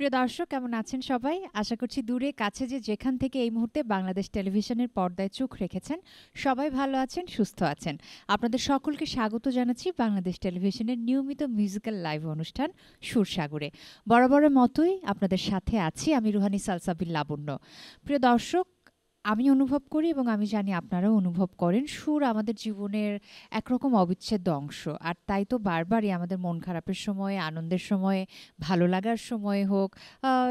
প্রিয় দর্শক, কেমন আছেন সবাই? আশা করছি দূরে কাছে যে যেখান থেকে এই মুহূর্তে বাংলাদেশ টেলিভিশনের পর্দায় চোখ রেখেছেন, সবাই ভালো আছেন, সুস্থ আছেন। আপনাদের সকলকে স্বাগত জানাচ্ছি বাংলাদেশ টেলিভিশনের নিয়মিত মিউজিক্যাল লাইভ অনুষ্ঠান সুরসাগরে। বরাবরের মতোই আপনাদের সাথে আছি আমি রুহানি সালসাবিল লাবণ্য। প্রিয় দর্শক, আমি অনুভব করি এবং আমি জানি আপনারাও অনুভব করেন, সুর আমাদের জীবনের একরকম অবিচ্ছেদ্য অংশ। আর তাই তো বারবারই আমাদের মন খারাপের সময়ে, আনন্দের সময়ে, ভালো লাগার সময় হোক,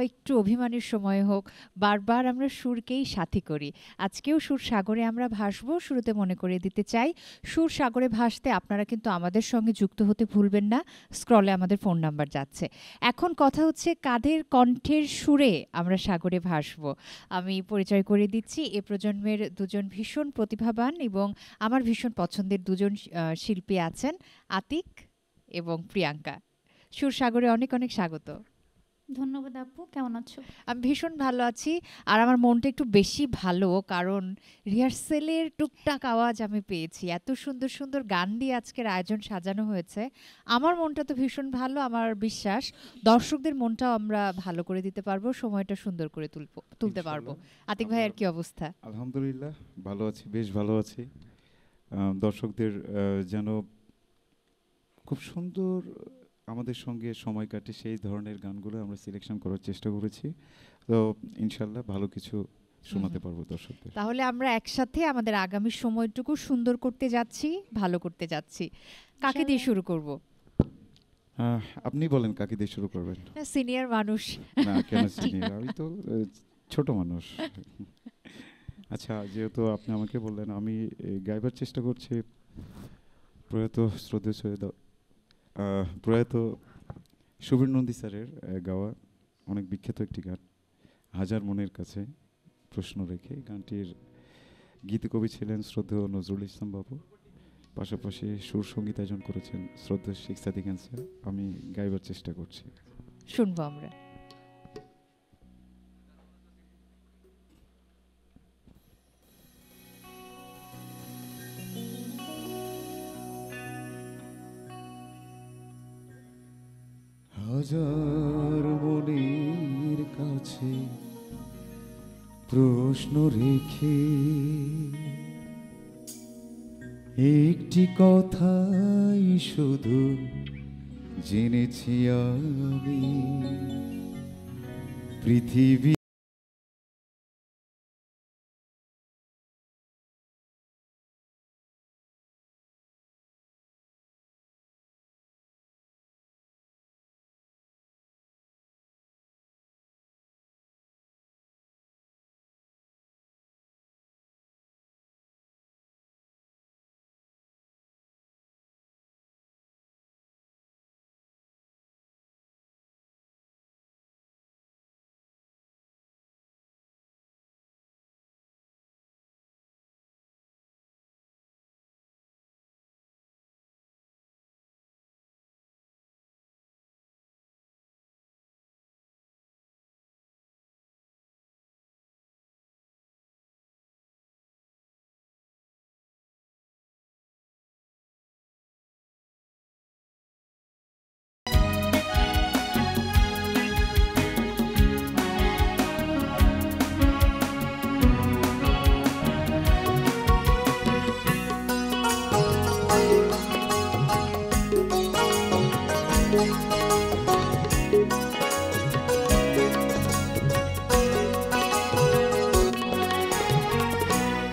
একটু অভিমানের সময় হোক, বারবার আমরা সুরকেই সাথী করি। আজকেও সুর সাগরে আমরা ভাসবো। শুরুতে মনে করিয়ে দিতে চাই, সুর সাগরে ভাসতে আপনারা কিন্তু আমাদের সঙ্গে যুক্ত হতে ভুলবেন না। স্ক্রলে আমাদের ফোন নাম্বার যাচ্ছে। এখন কথা হচ্ছে কাদের কণ্ঠের সুরে আমরা সাগরে ভাসবো। আমি পরিচয় করে দিচ্ছি, এ প্রজন্মের দুজন ভীষণ প্রতিভাবান এবং আমার ভীষণ পছন্দের দুজন শিল্পী আছেন, আতিক এবং প্রিয়াঙ্কা। সুরসাগরে অনেক অনেক স্বাগত। ধন্যবাদ আপু, কেমন আছো? আমি ভীষণ ভালো আছি। আর আমার মনটা একটু বেশি ভালো, কারণ রিহার্সেলের টুকটাক আওয়াজ আমি পেয়েছি। এত সুন্দর সুন্দর গান দিয়ে আজকের আয়োজন সাজানো হয়েছে। আমার মনটা তো ভীষণ ভালো। আমার বিশ্বাস দর্শকদের মনটাও আমরা ভালো করে দিতে পারবো, সময়টা সুন্দর করে তুলতে পারবো। আতিক ভাই, আর কি অবস্থা? আলহামদুলিল্লাহ, ভালো আছি, বেশ ভালো আছি। দর্শকদের যেন খুব সুন্দর আমাদের সঙ্গে সময় কাটে সেই ধরনের গানগুলো আমরা সিলেকশন করার চেষ্টা করেছি। তো ইনশাল্লাহ ভালো কিছু শোনাতে পারবো দর্শকদের। তাহলে আমরা একসাথে আমাদের আগামী সময়টুকু সুন্দর করতে যাচ্ছি, ভালো করতে যাচ্ছি। কাকে দিয়ে শুরু করব? আপনি বলেন কাকে দিয়ে শুরু করবেন? সিনিয়র মানুষ। না, কেন সিনিয়র? আমি তো ছোট মানুষ। আচ্ছা, যেহেতু আপনি আমাকে বললেন, আমি গাইবার চেষ্টা করছি প্রয়াত শ্রদ্ধেয় সৈয়দ প্রয়াত সুবীর নন্দী স্যারের গাওয়া অনেক বিখ্যাত একটি গান, হাজার মনের কাছে প্রশ্ন রেখে। গানটির গীতিকবি ছিলেন শ্রদ্ধেয় নজরুল ইসলাম বাবু, পাশাপাশি সুর সঙ্গীতায়োজন করেছেন শ্রদ্ধেয় শেখ সাদিক খান স্যার। আমি গাইবার চেষ্টা করছি, শুনবো আমরা। হাজার মনের কাছে প্রশ্ন রেখে একটি কথাই শুধু জেনেছি আমি, পৃথিবী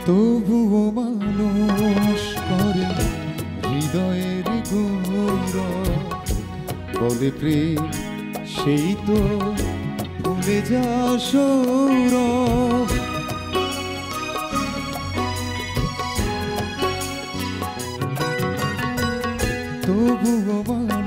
তবুও মানুষ করে হৃদয়ের গৌরব, বলে প্রেম সেই তো ভুলে যা সৌরভ। তবুও মানুষ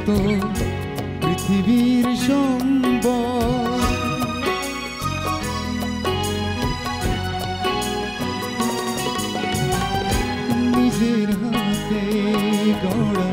কত পৃথিবীর সম্বল, নিজের হাতে গড়া।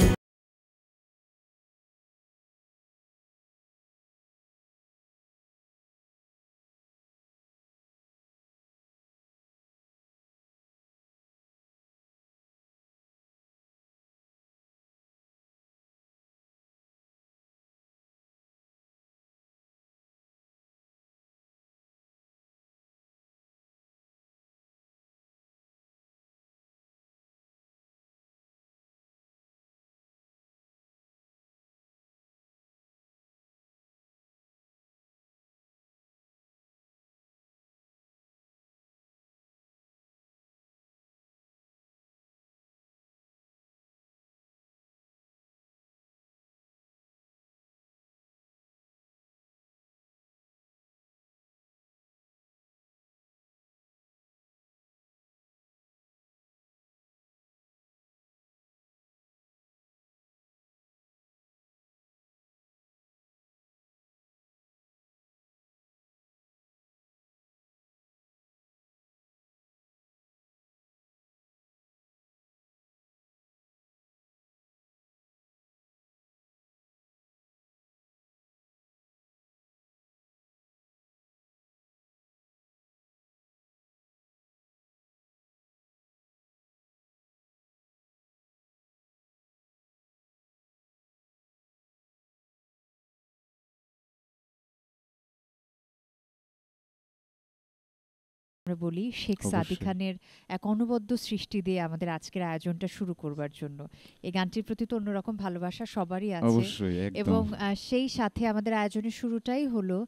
আমরা বলি শেখ সাদী অবশ্যই। খানের এক অনবদ্য সৃষ্টি দিয়ে আমাদের আজকের আয়োজনটা শুরু করবার জন্য। এই গানটির প্রতি তো অন্যরকম ভালোবাসা সবারই আছে অবশ্যই, এবং একদম। সেই সাথে আমাদের আয়োজনের শুরুটাই হলো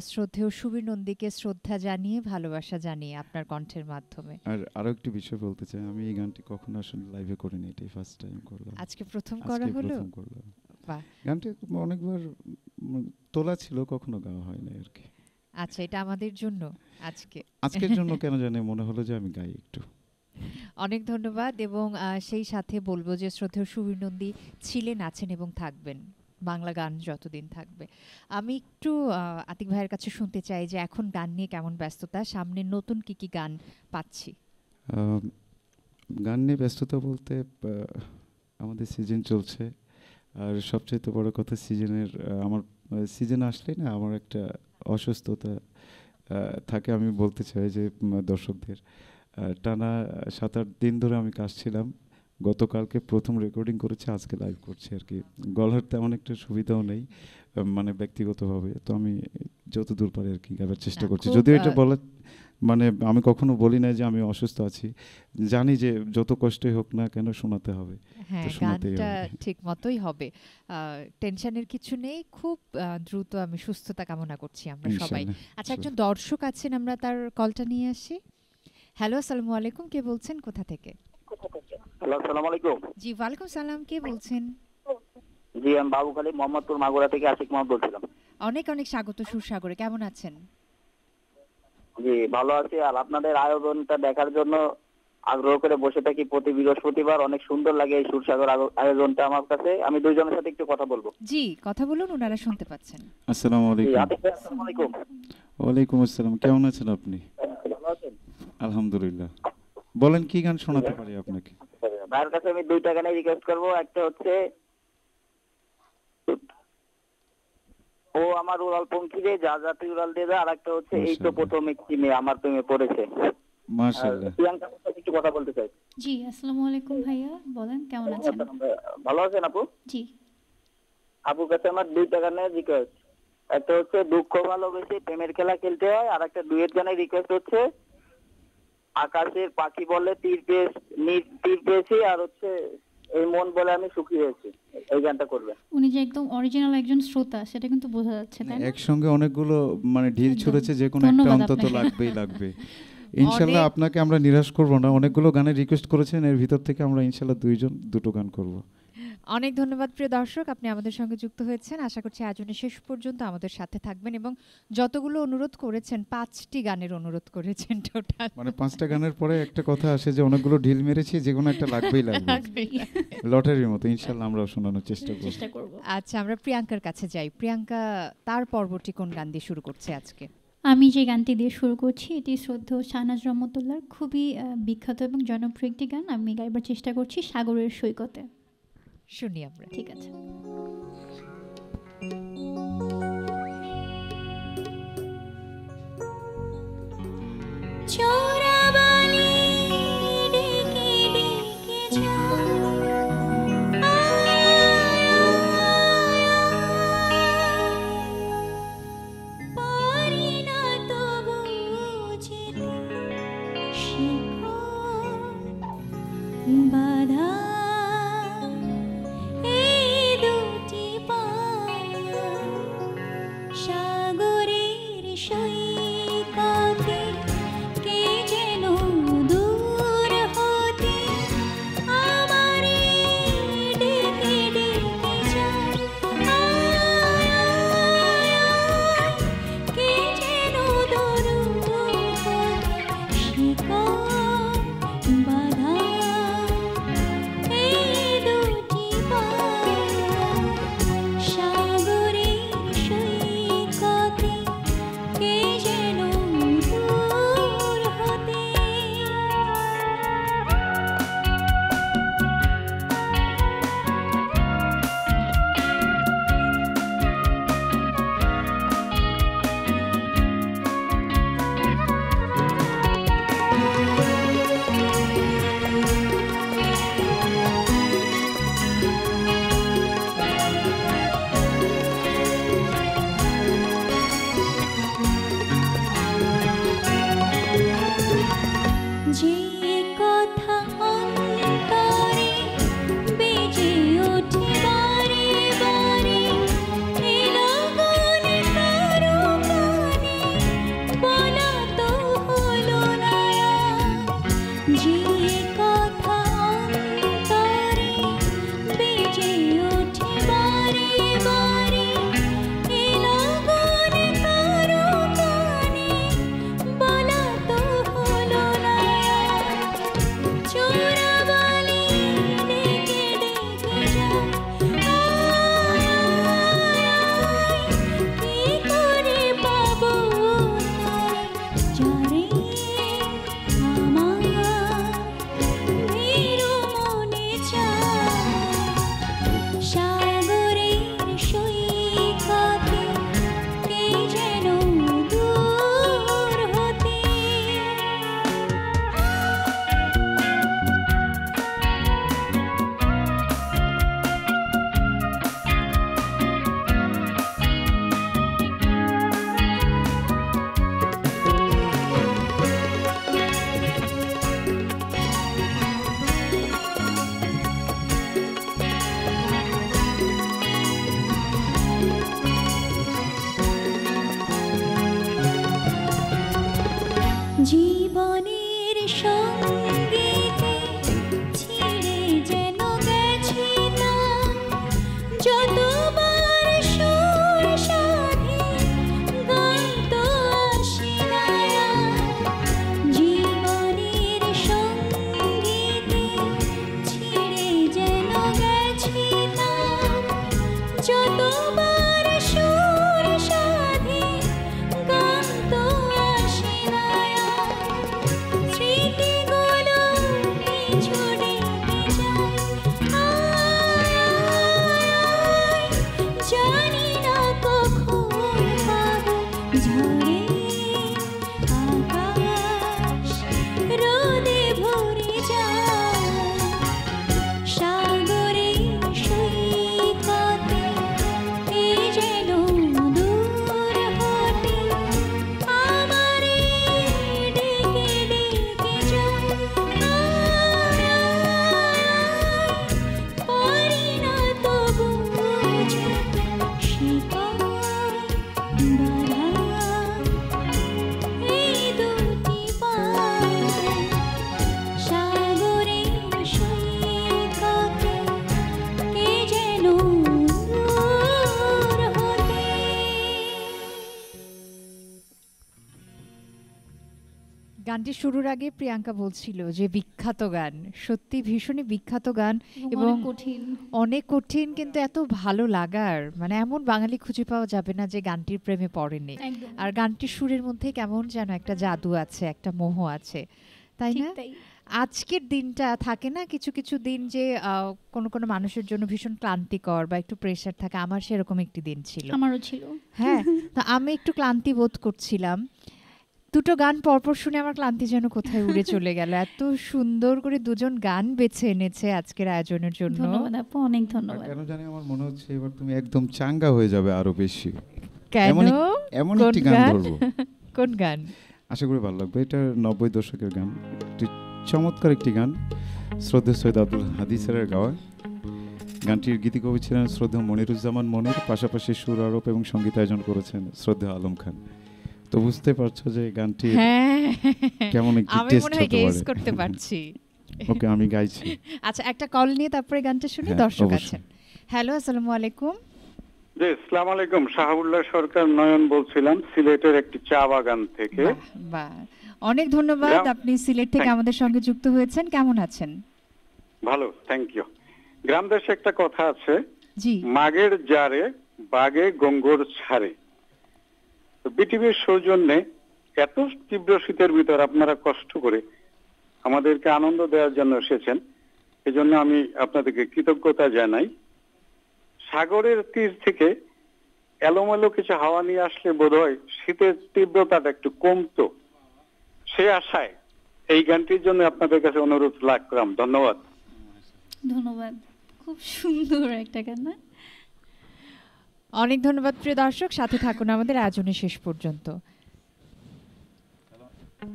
শ্রদ্ধেয় সুবীর নন্দীকে শ্রদ্ধা জানিয়ে ভালোবাসা জানিয়ে আপনার কণ্ঠের মাধ্যমে। আর আরো একটি বিষয় বলতে চাই, আমি এই গানটি কখনো আসলে লাইভে করিনি, এটাই ফার্স্ট টাইম করলাম। আজকে প্রথম করা আজকে হলো। প্রথম করলাম। বাহ। গানটি অনেকবার তোলা ছিল, কখনো গাওয়া হয়নি আর কি। আচ্ছা, এটা আমাদের জন্য আজকে। আজকের জন্য কেন জানি মনে হলো যে আমি গাই একটু। অনেক ধন্যবাদ এবং সেই সাথে বলবো যে শ্রদ্ধেয় সুবীর নন্দী ছিলেন, আছেন এবং থাকবেন বাংলা গান যতদিন থাকবে। আমি একটু আতিক ভাইয়ের কাছে শুনতে চাই যে এখন গান নিয়ে কেমন ব্যস্ততা, সামনে নতুন কি কি গান পাচ্ছি? গান নিয়ে ব্যস্ততা বলতে আমাদের সিজন চলছে, আর সবচেয়ে বড় কথা সিজনের আমার সিজন আসলে না আমার একটা অসুস্থতা থাকে। আমি বলতে চাই যে দর্শকদের টানা 7-8 দিন ধরে আমি কাশছিলাম। গতকালকে প্রথম রেকর্ডিং করেছি, আজকে লাইভ করছি আর কি। গলার তেমন একটা সুবিধাও নেই মানে ব্যক্তিগতভাবে, তো আমি যতদূর পারি আর কি গাবার চেষ্টা না, করছি। খুব যদিও এটা বলা মানে আমি কখনো বলি না যে আমি অসুস্থ আছি, জানি যে যত কষ্টই হোক না কেন শোনাতে হবে, হ্যাঁ, তো শোনাতেই গানটা হবে। ঠিক মতোই হবে। টেনশনের কিছু নেই, খুব দ্রুত আমি সুস্থতা কামনা করছি আমরা সবাই। ইনশাআল্লাহ। আচ্ছা, একজন দর্শক আছেন, আমরা তার কলটা নিয়ে আসি। হ্যালো, আসসালামু আলাইকুম, কে বলছেন, কোথা থেকে? হ্যালো, আসসালামু আলাইকুম। জি, ওয়ালাইকুম সালাম, কে বলছেন? জি, আমি বাবুখালী মোহাম্মদপুর মাগুরা থেকে আশিক মোহাম্মদ বলছিলাম। অনেক অনেক স্বাগত সুরসাগরে, কেমন আছেন? জি, ভালো আছি। আর আপনাদের আয়োজনটা দেখার জন্য আগ্রহ করে বসে থাকি প্রতি বৃহস্পতিবার। অনেক সুন্দর লাগে এই সুরসাগর আয়োজনটা আমার কাছে। আমি দুইজনের সাথে একটু কথা বলবো। জি, কথা বলুন, ওনারা শুনতে পাচ্ছেন। আসসালামু জি, আলাইকুম। আতিক ভাই, আসসালামু আলাইকুম। ওয়ালাইকুম আসসালাম, কেমন আছেন আপনি? ভালো আছেন? আলহামদুলিল্লাহ। বলেন কি গান শোনাতে পারি আপনাকে? ভাইয়ের কাছে আমি দুইটা গানে রিকোয়েস্ট করবো। একটা হচ্ছে ও আমার উড়াল পঙ্খী রে, যা যা তুই উড়াল দিয়ে যা। আর একটা হচ্ছে এই তো মাশাআল্লাহ। প্রথম একটি মেয়ে আমার প্রেমে পড়েছে। আর মাশাআল্লাহ। প্রিয়াঙ্কার সাথে একটু কথা বলতে চাই। জি, আসসালামু আলাইকুম ভাইয়া, বলেন কেমন আছেন? ভালো আছেন আপু? জি। আপুর কাছে আমার দুইটা গানের রিকোয়েস্ট। একটা হচ্ছে দুঃখ ভালোবেসে প্রেমের খেলা খেলতে হয়, আর একটা ডুয়েট গানের রিকোয়েস্ট হচ্ছে আকাশের পাখি বলে তীর পেয়েছি, আর হচ্ছে এই মন বলে আমি সুখী হয়েছি। এই গানটা করবে। উনি যে একদম অরিজিনাল একজন শ্রোতা সেটা কিন্তু বোঝা যাচ্ছে, তাই না? একসঙ্গে অনেকগুলো মানে ঢিল একদম। ছুড়েছে, যে কোনো একটা ধন্যবাদ অন্তত আপনাকে। লাগবেই লাগবে। ইনশাআল্লাহ অনেক আপনাকে আমরা নিরাশ করব না, অনেকগুলো গানের রিকোয়েস্ট করেছেন, এর ভিতর থেকে আমরা ইনশাআল্লাহ দুইজন দুটো গান করব। অনেক ধন্যবাদ প্রিয় দর্শক, আপনি আমাদের সঙ্গে যুক্ত হয়েছেন। আশা করছি আয়োজনের শেষ পর্যন্ত আমাদের সাথে থাকবেন এবং যতগুলো অনুরোধ করেছেন 5টি গানের অনুরোধ করেছেন টোটাল। মানে 5টা গানের পরে একটা কথা আসে যে অনেকগুলো ঢিল মেরেছি, যেকোনো একটা লাগবেই লাগবে, লটারির মতো। ইনশাল্লাহ আমরাও শোনানোর চেষ্টা করব। চেষ্টা করব। আচ্ছা, আমরা প্রিয়াঙ্কার কাছে যাই। প্রিয়াঙ্কা তার পর্বটি কোন গান দিয়ে শুরু করছে আজকে? আমি যে গানটি দিয়ে শুরু করছি এটি শ্রদ্ধেয় শাহনাজ রহমতুল্লাহর খুবই বিখ্যাত এবং জনপ্রিয় একটি গান। আমি গাইবার চেষ্টা করছি সাগরের সৈকতে। শুনি আমরা। ঠিক আছে। চোরাবালি ডেকে ডেকে পারি না তো বুঝিতে শিকল বাধা এই দুটি পা গানটি শুরুর আগে প্রিয়াঙ্কা বলছিল যে বিখ্যাত গান, সত্যি ভীষণই বিখ্যাত গান এবং অনেক কঠিন। অনেক কঠিন, কিন্তু এত ভালো লাগার, মানে এমন বাঙালি খুঁজে পাওয়া যাবে না যে গানটির প্রেমে পড়েনি। একদম আর গানটির সুরের মধ্যে কেমন যেন একটা জাদু আছে, একটা মোহ আছে, তাই ঠিক না? তাই। আজকের দিনটা থাকে না, কিছু কিছু দিন যে কোনো কোনো মানুষের জন্য ভীষণ ক্লান্তিকর বা একটু প্রেশার থাকে, আমার সেরকম একটি দিন ছিল। আমারও ছিল। হ্যাঁ, তো আমি একটু ক্লান্তি বোধ করছিলাম। দুটো গান পরপর শুনে আমার ক্লান্তি যেন কোথায় উড়ে চলে গেল। এত সুন্দর করে দুজন গান বেছে এনেছে আজকের আয়োজনের জন্য। ধন্যবাদ আপু, অনেক আর ধন্যবাদ। কেন জানি আমার মনে হচ্ছে এবার তুমি একদম চাঙ্গা হয়ে যাবে আরো বেশি। কেন? এমন কোন একটি গান গান? ধরবো, কোন গান? আশা করি ভালো লাগবে। এটা 90 দশকের গান, একটি চমৎকার একটি গান, শ্রদ্ধেয় সৈয়দ আব্দুল হাদি স্যারের গাওয়া। গানটির গীতিকবি ছিলেন শ্রদ্ধেয় মনিরুজ্জামান মনির, পাশাপাশি সুর আরোপ এবং সঙ্গীতায়োজন করেছেন শ্রদ্ধেয় আলম খান। তো বুঝতে পারছো যে গানটি হ্যাঁ, কেমন একটি আমি টেস্ট মনে হয় হতে গেস পারে। করতে পারছি। ওকে, আমি গাইছি। আচ্ছা, একটা কল নিয়ে তারপরে গানটা শুনি। হ্যাঁ, দর্শক অবশ্যই। আছেন। হ্যালো, আসসালামু আলাইকুম। জি, আসসালামু আলাইকুম। শাহাবুল্লাহ সরকার নয়ন বলছিলাম সিলেটের একটি চা বাগান থেকে। বাহ, বাহ, অনেক ধন্যবাদ, গ্রাম- আপনি সিলেট থেকে Thank- আমাদের সঙ্গে যুক্ত হয়েছেন। কেমন আছেন? ভালো, থ্যাংক ইউ। গ্রাম দেশে একটা কথা আছে, জি, মাগের জারে বাগে গঙ্গর ছাড়ে। তো বিটিভির সৌজন্যে এত তীব্র শীতের ভিতর আপনারা কষ্ট করে আমাদেরকে আনন্দ দেওয়ার জন্য এসেছেন, এজন্য আমি আপনাদেরকে কৃতজ্ঞতা জানাই। সাগরের তীর থেকে এলোমেলো কিছু হাওয়া নিয়ে আসলে বোধহয় শীতের তীব্রতাটা একটু কমতো, সে আশায় এই গানটির জন্য আপনাদের কাছে অনুরোধ রাখলাম। ধন্যবাদ। ধন্যবাদ, খুব সুন্দর একটা গান না? অনেক ধন্যবাদ প্রিয় দর্শক, সাথে থাকুন আমাদের আয়োজনের শেষ পর্যন্ত।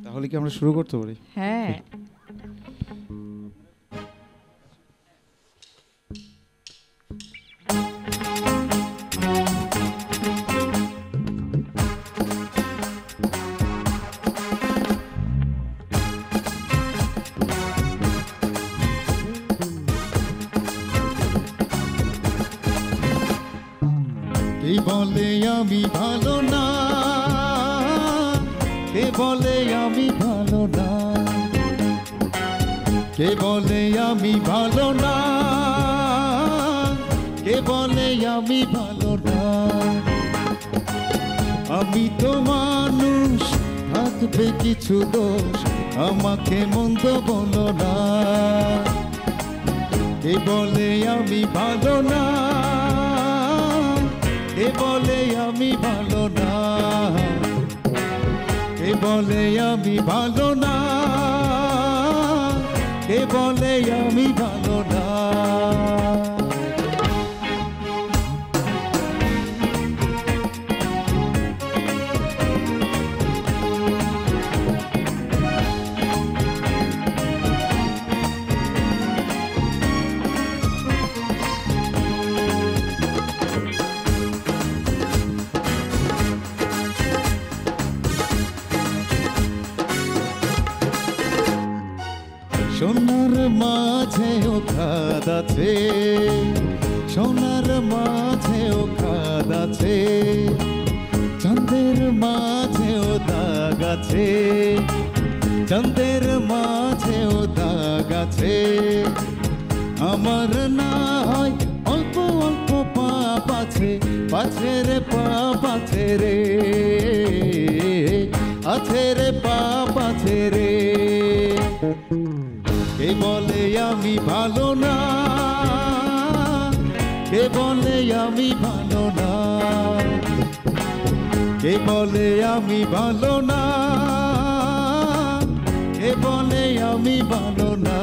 তাহলে কি আমরা শুরু করতে পারি? হ্যাঁ, কে বলে আমি ভালো না, কে বলে আমি ভালো না, কে বলে আমি ভালো না, কে বলে আমি ভালো না। আমি তো মানুষ, থাকবে কিছু দোষ, আমাকে মন্দ বলো না। কে বলে আমি ভালো না, কে বলে আমি ভালো না, কে বলে আমি ভালো না, কে বলে আমি ভালো না। সোনার মাঝেও খাদ আছে, সোনার মাঝেও খাদ আছে, চাঁদের মাঝেও দাগ আছে, চাঁদের মাঝেও দাগ আছে। আমার না হয় অল্প অল্প পাপ আছে, পাছে রে পাপ আছে রে, আছে রে পাপ আছে রে। কে বলে আমি ভালো না, কে বলে আমি ভালো না, কে বলে আমি ভালো না, কে বলে আমি ভালো না।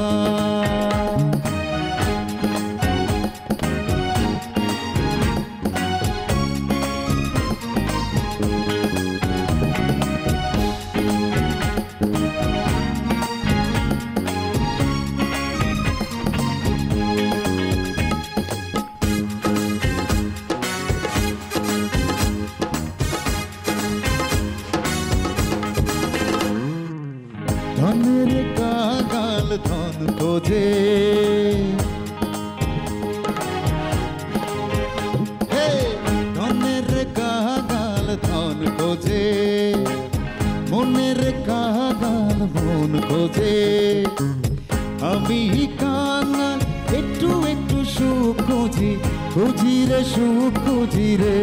ধনের কাগাল ধন খোঁজে, হে ধনের কাগাল ধন খোঁজে, মনের কাগাল যে আমি কানা একটু একটু সুখ খুঁজি, খুঁজি রে সুখ খুঁজি রে,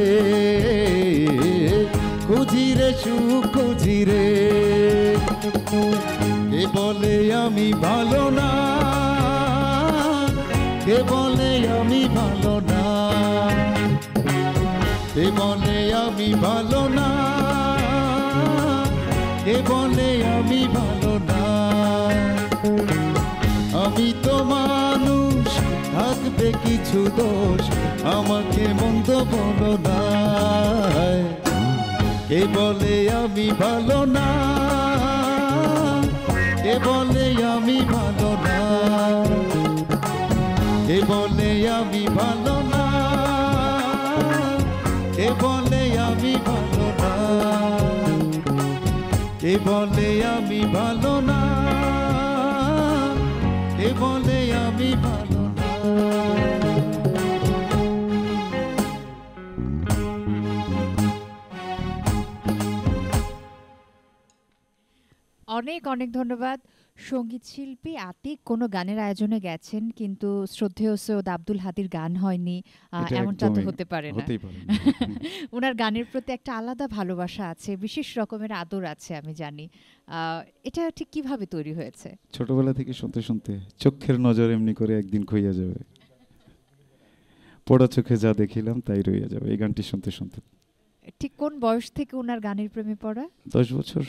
খুঁজি রে সুখ খুঁজি রে। কে বলে আমি ভালো না, কে বলে আমি ভালো না, কে বলে আমি ভালো না, কে বলে আমি ভালো না। আমি তো মানুষ, থাকবে কিছু দোষ, আমাকে মন্দ বলো না। কে বলে আমি ভালো না, কে বলে আমি ভালো না, কে বলে আমি ভালো না, কে বলে আমি ভালো না, কে বলে আমি ভালো না, কে বলে আমি ভালো না। অনেক অনেক ধন্যবাদ। সঙ্গীত শিল্পী আতিক কোনো গানের আয়োজনে গেছেন, কিন্তু শ্রদ্ধেয় সৈয়দ আব্দুল হাদীর গান হয়নি, এটা এমনটা তো একদমই হতে পারে না। হতেই পারে না। উনার গানের প্রতি একটা আলাদা ভালোবাসা আছে, বিশেষ রকমের আদর আছে, আমি জানি। এটা ঠিক কিভাবে তৈরি হয়েছে? ছোটবেলা থেকে শুনতে শুনতে চোখের নজর এমনি করে একদিন খইয়া যাবে, পড়া চোখে যা দেখিলাম তাই রইয়া যাবে, এই গানটি শুনতে শুনতে। ঠিক কোন বয়স থেকে উনার গানের প্রেমে পড়া? 10 বছর।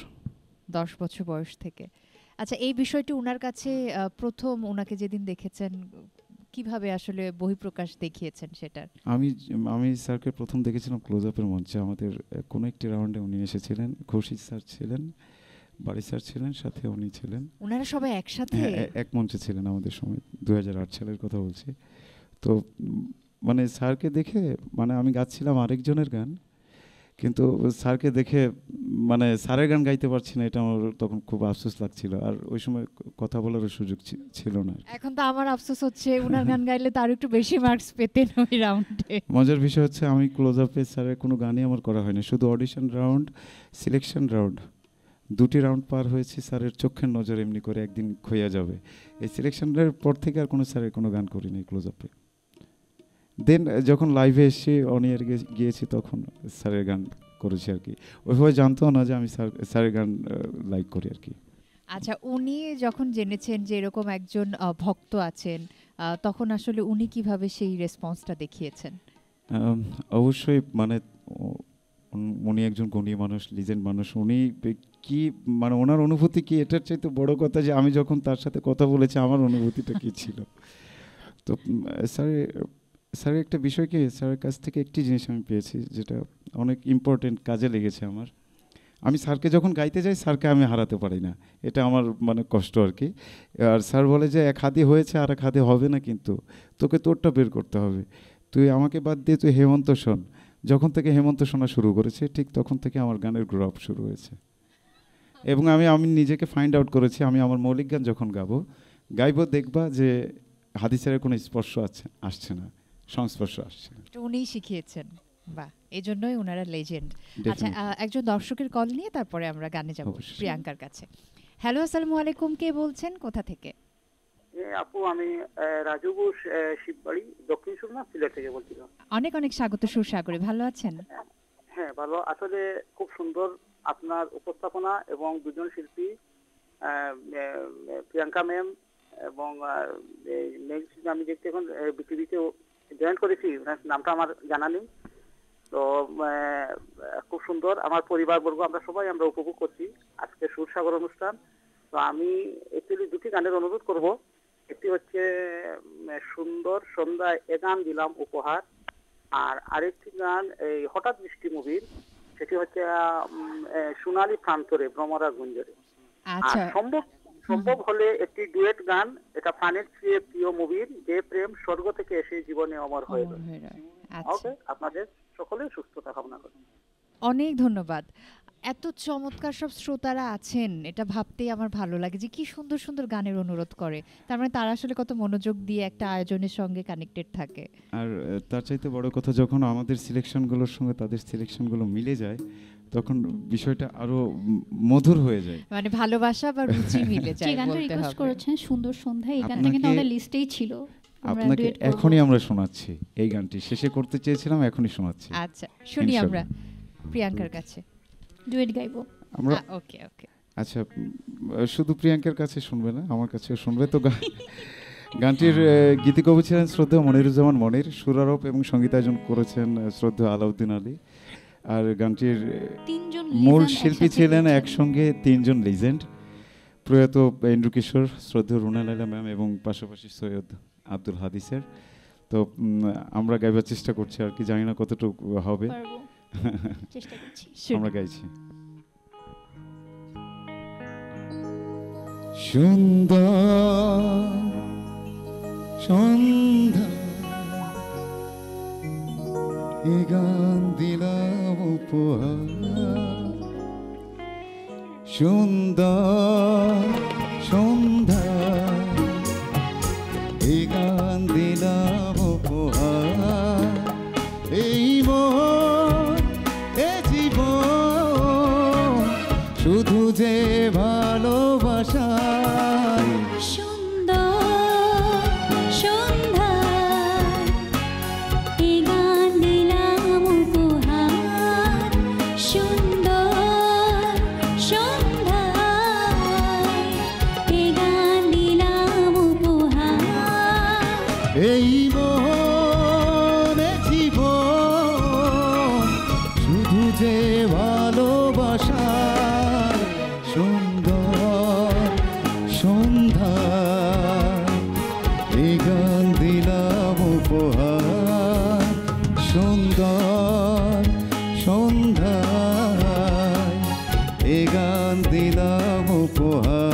10 বছর বয়স থেকে। আচ্ছা, এই বিষয়টি উনার কাছে প্রথম উনাকে যেদিন দেখেছেন, কিভাবে আসলে বহিঃপ্রকাশ দেখিয়েছেন সেটার? আমি স্যারকে প্রথম দেখেছিলাম ক্লোজ আপের মঞ্চে। আমাদের কোনো একটি রাউন্ডে উনি এসেছিলেন, খুরশিদ স্যার ছিলেন, বাড়ি স্যার ছিলেন, সাথে উনি ছিলেন। উনারা সবাই একসাথে? হ্যাঁ, এক মঞ্চে ছিলেন আমাদের সময়, 2008 সালের কথা বলছি। তো মানে স্যারকে দেখে, মানে আমি গাচ্ছিলাম আরেকজনের গান, কিন্তু স্যারকে দেখে মানে স্যারের গান গাইতে পারছি না, এটা আমার তখন খুব আফসোস লাগছিল। আর ওই সময় কথা বলারও সুযোগ ছিল না। এখন তো আমার আফসোস হচ্ছে, উনার গান গাইলে তো আরো একটু বেশি মার্কস পেতেন ওই রাউন্ডে। মজার বিষয় হচ্ছে আমি ক্লোজ আপে স্যারের কোনো গানই আমার করা হয়নি, শুধু অডিশন রাউন্ড, সিলেকশন রাউন্ড, 2টি রাউন্ড পার হয়েছি স্যারের চোখের নজর এমনি করে একদিন খইয়া যাবে। এই সিলেকশনের পর থেকে আর কোনো স্যারের কোনো গান করিনি ক্লোজ আপে। দেন যখন লাইভে এসে অন ইয়ার গিয়েছি, তখন স্যারের গান করেছি আর কি। ওইভাবে জানতো না যে আমি স্যারের গান লাইক করি আর কি। আচ্ছা, উনি যখন জেনেছেন যে এরকম একজন ভক্ত আছেন, তখন আসলে উনি কিভাবে সেই রেসপন্সটা দেখিয়েছেন? অবশ্যই মানে উনি একজন গুণী মানুষ, লিজেন্ড মানুষ। উনি কি মানে ওনার অনুভূতি কি, এটার চাইতে বড় কথা যে আমি যখন তার সাথে কথা বলেছি আমার অনুভূতিটা কি ছিল। তো স্যারের একটা বিষয় কি, স্যারের কাছ থেকে একটি জিনিস আমি পেয়েছি যেটা অনেক ইম্পর্টেন্ট, কাজে লেগেছে আমার। আমি স্যারকে যখন গাইতে যাই, স্যারকে আমি হারাতে পারি না, এটা আমার মানে কষ্ট আর কি। আর স্যার বলে যে এক হাতে হয়েছে আর এক হাতে হবে না, কিন্তু তোকে তোরটা বের করতে হবে। তুই আমাকে বাদ দিয়ে তুই হেমন্ত শোন। যখন থেকে হেমন্ত শোনা শুরু করেছে, ঠিক তখন থেকে আমার গানের গ্রো আপ শুরু হয়েছে। এবং আমি নিজেকে ফাইন্ড আউট করেছি, আমি আমার মৌলিক গান যখন গাইবো দেখবা যে হাদিসের কোনো স্পর্শ আসছে না, সংস্পর্শ আসছে না। এটা উনিই শিখিয়েছেন। বাহ, এই জন্যই ওনারা লেজেন্ড। আচ্ছা, Definitely. একজন দর্শকের কল নিয়ে তারপরে আমরা গানে যাব অবশ্যই। প্রিয়াঙ্কার কাছে। হ্যালো, আসসালামু আলাইকুম, কে বলছেন, কোথা থেকে? আপু, আমি রাজু ঘোষ, শিববাড়ি, দক্ষিণ সুরমা, সিলেট থেকে বলছিলাম। অনেক অনেক স্বাগত সুসাগরে, ভালো আছেন? হ্যাঁ, ভালো। আসলে খুব সুন্দর আপনার উপস্থাপনা এবং দুজন শিল্পী, প্রিয়াঙ্কা ম্যাম এবং আমি দেখতে এখন বিটিভিতে জয়েন করেছি, নামটা আমার জানা নেই। তো খুব সুন্দর, আমার পরিবারবর্গ আমরা সবাই আমরা উপভোগ করছি আজকে সুরসাগর অনুষ্ঠান। তো আমি অ্যাকচুয়ালি 2টি গানের অনুরোধ করব। একটি হচ্ছে সুন্দর সন্ধ্যায় এ গান দিলাম উপহার, আর আরেকটি গান এই হঠাৎ বৃষ্টি মুভির, সেটি হচ্ছে সোনালী প্রান্তরে ভ্রমরা গুঞ্জরে। আর আচ্ছা, সম্ভব হলে একটি ডুয়েট গান, এটা প্রাণের চেয়ে প্রিয় মুভির, যে প্রেম স্বর্গ থেকে এসে জীবনে অমর হয়ে গেল। আচ্ছা, ওকে, আপনাদের সকলের সুস্থতা কামনা করি। অনেক ধন্যবাদ। এত চমৎকার সব শ্রোতারা আছেন, এটা ভাবতেই আমার ভালো লাগে যে কি সুন্দর সুন্দর গানের অনুরোধ করে। তার মানে তারা আসলে কত মনোযোগ দিয়ে একটা আয়োজনের সঙ্গে কানেক্টেড থাকে। আর তার চাইতে বড় কথা, যখন আমাদের সিলেকশনগুলোর সঙ্গে তাদের সিলেকশনগুলো মিলে যায় তখন বিষয়টা আরো মধুর হয়ে যায়। মানে ভালোবাসা বা রুচি মিলে যে যায় গানটা বলতে রিকোয়েস্ট হবে। করেছেন সুন্দর সন্ধ্যা, এই গানটা আপনাকে- কিন্তু আমাদের লিস্টেই ছিল। আমরা আপনাকে duet করব। এখনই আমরা শোনাচ্ছি, এই গানটি শেষে করতে চেয়েছিলাম, এখনই শোনাচ্ছি। আচ্ছা শুনি আমরা ইনশাআল্লাহ। প্রিয়াঙ্কার কাছে। ডুয়েট গাইবো। আমরা ওকে ওকে। আচ্ছা, শুধু প্রিয়াঙ্কার কাছে শুনবে না, আমার কাছেও শুনবে। তো গানটির গীতিকবি ছিলেন শ্রদ্ধেয় মনিরুজ্জামান মনির, সুরারোপ এবং সঙ্গীতায়োজন করেছেন শ্রদ্ধেয় আলাউদ্দিন আলী। আর গানটির তিনজন মূল legend শিল্পী একসাথে ছিলেন গেয়েছেন। একসঙ্গে তিনজন লিজেন্ড, প্রয়াত ইন্দ্র কিশোর, শ্রদ্ধেয় রুনা লাইলা ম্যাম এবং পাশাপাশি সৈয়দ আব্দুল হাদিসের। তো আমরা গাইবার চেষ্টা করছি, আর কি জানি না কতটুকু হবে। পারবো। চেষ্টা করছি। আমরা গাইছি। সুন্দর সন্ধ্যা এ গান দিলাম উপহার, সুন্দর সন্ধ্যা এ গান দিলাম উপহার, এই মন এ জীবন শুধু যে ভালোবাসা। সুন্দর সন্ধ্যা এ গান দিলাম উপহার, সুন্দর সন্ধ্যা এ গান দিলাম উপহার, এই মনে জীবন শুধু যে ভালোবাসা, সুন্দর সন্ধ্যা এই গান দিলাম উপহার, সুন্দর সন্ধ্যা এই গান দিলাম উপহার।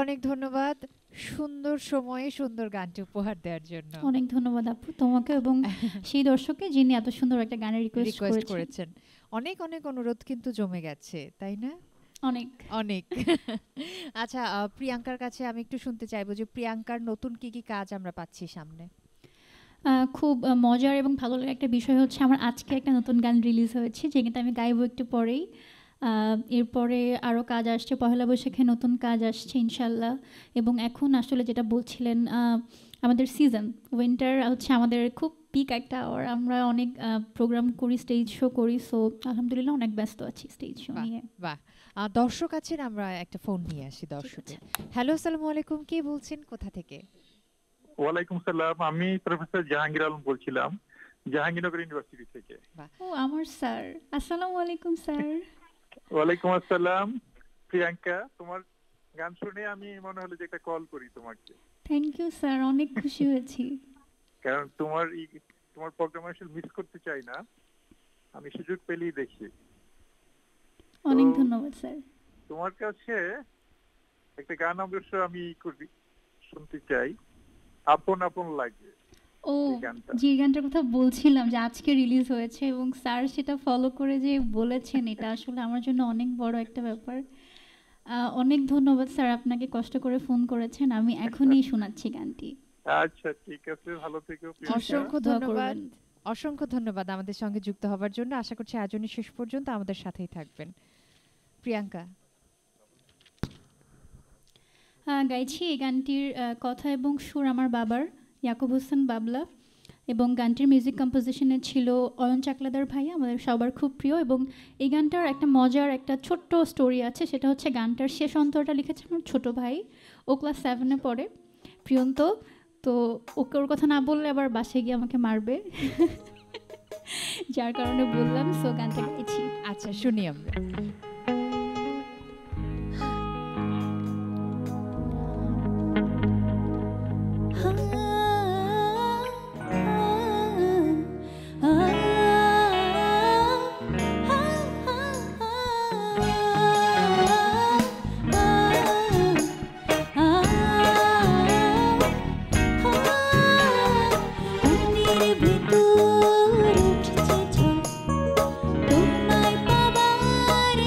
অনেক ধন্যবাদ সুন্দর সময়ে সুন্দর গানটি উপহার দেওয়ার জন্য। অনেক ধন্যবাদ আপু তোমাকে এবং সেই দর্শককে যিনি এত সুন্দর একটা গানের রিকোয়েস্ট রিকোয়েস্ট করেছেন। করেছেন। অনেক অনেক অনুরোধ কিন্তু জমে গেছে, তাই না? অনেক অনেক। আচ্ছা, প্রিয়াঙ্কার কাছে আমি একটু শুনতে চাইবো যে প্রিয়াঙ্কার নতুন কি কি কাজ আমরা পাচ্ছি সামনে? খুব মজার এবং ভালো লাগার একটা বিষয় হচ্ছে আমার আজকে একটা নতুন গান রিলিজ হয়েছে যেটা আমি গাইবো একটু পরেই। এরপরে আরও কাজ আসছে, পহেলা বৈশাখে নতুন কাজ আসছে ইনশাল্লাহ। এবং এখন আসলে যেটা বলছিলেন আমাদের সিজন উইন্টার হচ্ছে আমাদের খুব পিক একটা আওয়ার, আমরা অনেক প্রোগ্রাম করি, স্টেজ শো করি, সো আলহামদুলিল্লাহ অনেক ব্যস্ত আছি স্টেজ শো নিয়ে। বাহ, দর্শক আছেন, আমরা একটা ফোন নিয়ে আসি দর্শকের। হ্যালো, আসসালামু আলাইকুম, কে বলছেন, কোথা থেকে? ওয়ালাইকুম সালাম, আমি প্রফেসর জাহাঙ্গীর আলম বলছিলাম জাহাঙ্গীরনগর ইউনিভার্সিটি থেকে। ও আমার স্যার, আসসালামু আলাইকুম স্যার। ওয়ালাইকুম আসসালাম। প্রিয়াঙ্কা, তোমার গান শুনে আমি মনে হলো যে একটা কল করি তোমাকে। থ্যাংক ইউ স্যার, অনেক খুশি হয়েছি। কারণ তোমার প্রোগ্রাম আসলে মিস করতে চাই না, আমি সুযোগ পেলেই দেখি। অনেক ধন্যবাদ স্যার। তোমার কাছে একটা গান অবশ্য আমি শুনতে চাই, আপন আপন লাগে। ও, যে গানটার কথা বলছিলাম যে আজকে রিলিজ হয়েছে এবং স্যার সেটা ফলো করে যে বলেছেন, এটা আসলে আমার জন্য অনেক বড় একটা ব্যাপার। অনেক ধন্যবাদ স্যার, আপনাকে কষ্ট করে ফোন করেছেন, আমি এখনই শোনাচ্ছি গানটি। আচ্ছা ঠিক আছে, ভালো থেকো। অসংখ্য ধন্যবাদ, অসংখ্য ধন্যবাদ আমাদের সঙ্গে যুক্ত হওয়ার জন্য। আশা করছি আয়োজনের শেষ পর্যন্ত আমাদের সাথেই থাকবেন। প্রিয়াঙ্কা, গাইছি এই গানটির কথা এবং সুর আমার বাবার, ইয়াকুব হোসেন বাবলা, এবং গানটির মিউজিক কম্পোজিশনে ছিল অয়ন চাকলাদার ভাইয়া, আমাদের সবার খুব প্রিয়। এবং এই গানটার একটা মজার একটা ছোট্ট স্টোরি আছে, সেটা হচ্ছে গানটার শেষ অন্তরটা লিখেছে আমার ছোটো ভাই, ও ক্লাস 7-এ পড়ে, প্রিয়ন্ত। তো ওকে ওর কথা না বললে আবার বাসায় গিয়ে আমাকে মারবে, যার কারণে বললাম, সো গানটা গাইছি। আচ্ছা, শুনি আমরা। তোমায় পাবার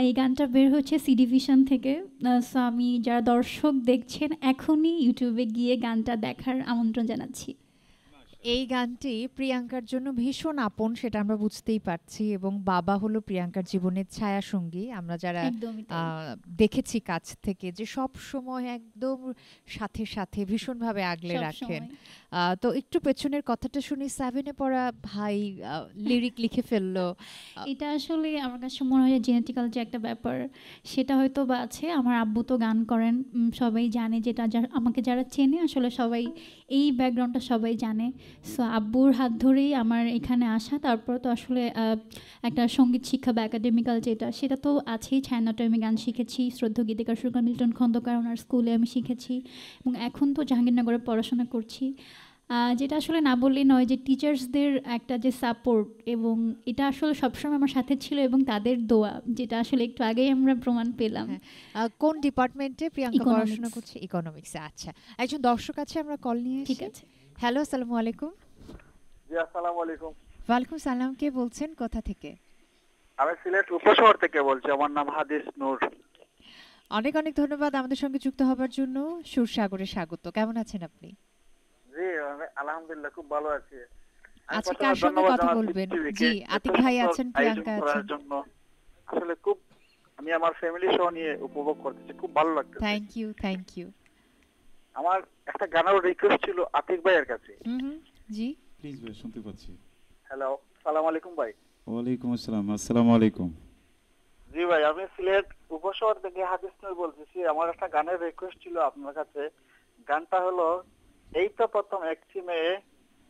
এই গানটা বের হচ্ছে সি ডিভিশন থেকে। সো আমি যারা দর্শক দেখছেন এখনই ইউটিউবে গিয়ে গানটা দেখার আমন্ত্রণ জানাচ্ছি। এই গানটি প্রিয়াঙ্কার জন্য ভীষণ আপন, সেটা আমরা বুঝতেই পারছি, এবং বাবা হলো প্রিয়াঙ্কার জীবনের ছায়া সঙ্গী। আমরা যারা একদমই তাই। দেখেছি কাছ থেকে যে সব সময় একদম সাথে সাথে ভীষণভাবে আগলে রাখেন। সবসময়। তো একটু পেছনের কথাটা শুনি, 7-এ পড়া ভাই লিরিক লিখে ফেললো। এটা আসলে আমার কাছে মনে হয় জেনেটিক্যাল যে একটা ব্যাপার, সেটা হয়তো বা আছে। আমার আব্বু তো গান করেন, সবাই জানে, যেটা আমাকে যারা চেনে আসলে সবাই এই ব্যাকগ্রাউন্ডটা সবাই জানে। সো আব্বুর হাত ধরেই আমার এখানে আসা। তারপর তো আসলে একটা সঙ্গীত শিক্ষা বা একাডেমিক্যাল যেটা, সেটা তো আছেই। ছায়ানটে আমি গান শিখেছি, শ্রদ্ধেয় গীতিকার সুরকার মিল্টন খন্দকার ওনার স্কুলে আমি শিখেছি, এবং এখন তো জাহাঙ্গীরনগরে পড়াশোনা করছি। যেটা আসলে না বললেই নয় যে টিচার্সদের একটা যে সাপোর্ট, এবং এটা আসলে সবসময় আমার সাথে ছিল, এবং তাদের দোয়া, যেটা আসলে একটু আগেই আমরা প্রমাণ পেলাম। কোন ডিপার্টমেন্টে প্রিয়াঙ্কা Economics। পড়াশোনা করছে? ইকোনমিক্সে। আচ্ছা, একজন দর্শক আছে, আমরা কল নিয়ে ঠিক এসেছি। আছে। হ্যালো, আসসালামু আলাইকুম। জি আসসালামু আলাইকুম। ওয়ালাইকুম সালাম, কে বলছেন, কোথা থেকে? আমি সিলেট উপশহর থেকে বলছি, আমার নাম হাদিস নূর। অনেক অনেক ধন্যবাদ আমাদের সঙ্গে যুক্ত হবার জন্য। সুরসাগরে স্বাগত। কেমন আছেন আপনি? জি আমি আলহামদুলিল্লাহ খুব ভালো আছি। আজকে কার সঙ্গে কথা বলবেন? জি, আতিক ভাই আছেন, প্রিয়াঙ্কা আছেন। আসলে খুব আমি আমার ফ্যামিলি সহ নিয়ে উপভোগ করতেছি, খুব ভালো লাগছে। Thank you, thank you. আমার একটা গানের রিকোয়েস্ট ছিল আতিক ভাইয়ের কাছে। জি প্লিজ ভাই, শুনতে পাচ্ছি। হ্যালো, সালাম আলাইকুম ভাই। ওয়ালাইকুম আসসালাম। আসসালামু আলাইকুম। জি ভাই, আমি সিলেট উপশহর থেকে হাদিস নূর বলতেছি। আমার একটা গানের রিকোয়েস্ট ছিল আপনার কাছে। গানটা হলো, এই তো প্রথম একটি মেয়ে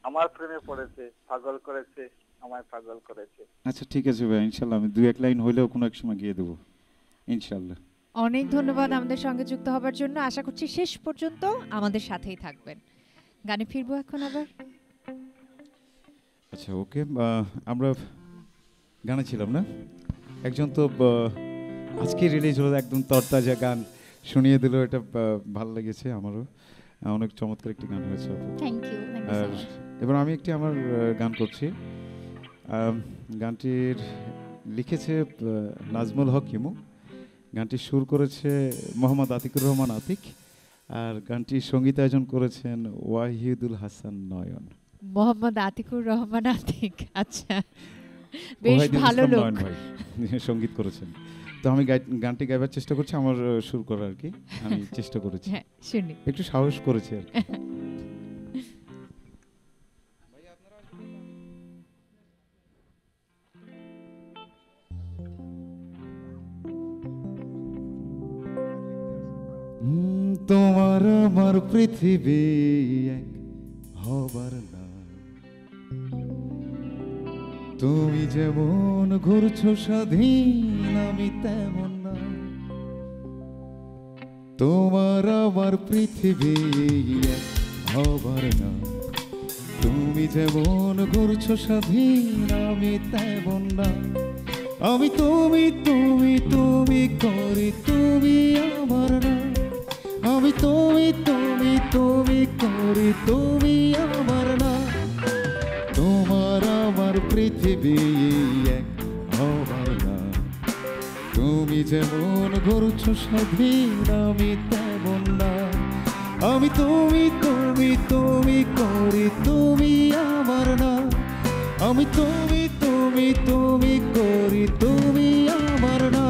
আমার প্রেমে পড়েছে, পাগল করেছে, আমায় পাগল করেছে। আচ্ছা ঠিক আছে ভাই, ইনশাল্লাহ আমি 2-1 লাইন হইলেও কোনো এক সময় গিয়ে দেবো ইনশাল্লাহ। অনেক ধন্যবাদ আমাদের সঙ্গে যুক্ত হবার জন্য। আশা করছি শেষ পর্যন্ত আমাদের সাথেই থাকবেন। গানে ফিরবো এখন আবার। আচ্ছা ওকে, আমরা গানে ছিলাম না, একজন তো আজকে রিলিজ হলো একদম তরতাজা গান শুনিয়ে দিল, এটা ভালো লেগেছে আমারও। অনেক চমৎকার একটি গান হয়েছে আপু। Thank you, thank you so আর মাচ। এবার আমি একটি আমার গান করছি। গানটির লিখেছে নাজমুল হক ইমু, গানটি সুর করেছে মোহাম্মদ আতিকুর রহমান আতিক, আর গানটির সঙ্গীতায়োজন করেছেন ওয়াহিদুল হাসান নয়ন। মোহাম্মদ আতিকুর রহমান আতিক, আচ্ছা বেশ ওয়াহিদুল ভালো হাসান লোক। নয়ন ভাই সঙ্গীত করেছেন। তো আমি গানটি গাইবার চেষ্টা করছি, আমার সুর করার আর কি আমি চেষ্টা করেছি। হ্যাঁ শুনি। একটু সাহস করেছি আর কি। তোমার আমার পৃথিবী এক হবার না, তুমি যেমন ঘুরছো স্বাধীন আমি তেমন না। তোমার আমার পৃথিবী এক হবার না, তুমি যেমন ঘুরছো স্বাধীন আমি তেমন না। আমি তুমি তুমি তুমি করি, তুমি আমার না। আমি তুমি তুমি তুমি করি, তুমি আমার না। তোমার আমার পৃথিবী এক হবার না, তুমি যেমন ঘুরছো স্বাধীন আমি তেমন না। আমি তুমি তুমি তুমি করি, তুমি আমার না। আমি তুমি তুমি তুমি করি, তুমি আমার না।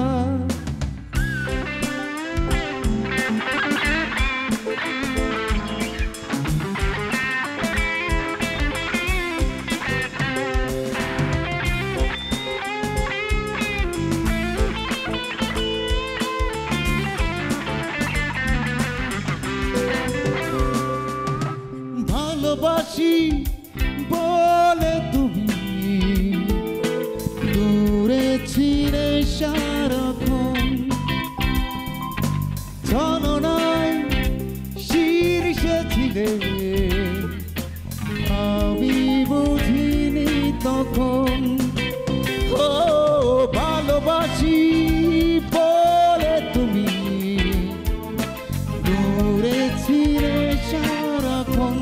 ভালোবাসি বলে তুমি দূরে ছিলে সারাক্ষণ, ছলনায় শীর্ষে ছিলে আমি বুঝিনি তখন। ও ভালোবাসি বলে তুমি দূরে ছিলে সারাক্ষণ,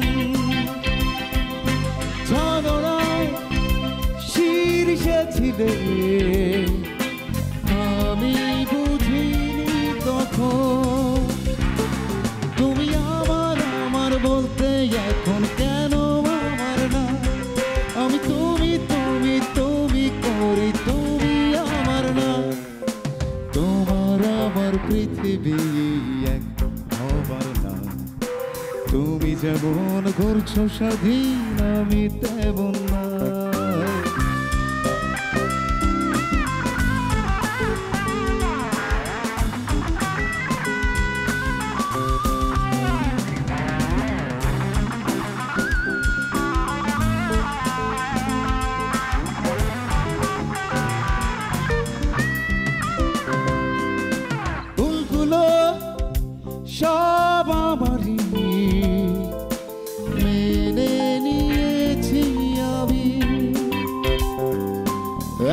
পৃথিবী এক হবার না। তুমি যেমন করছো স্বাধীন আমি তেমন না। ফুলগুলো সব আমারই, মেনে নিয়েছি আমি।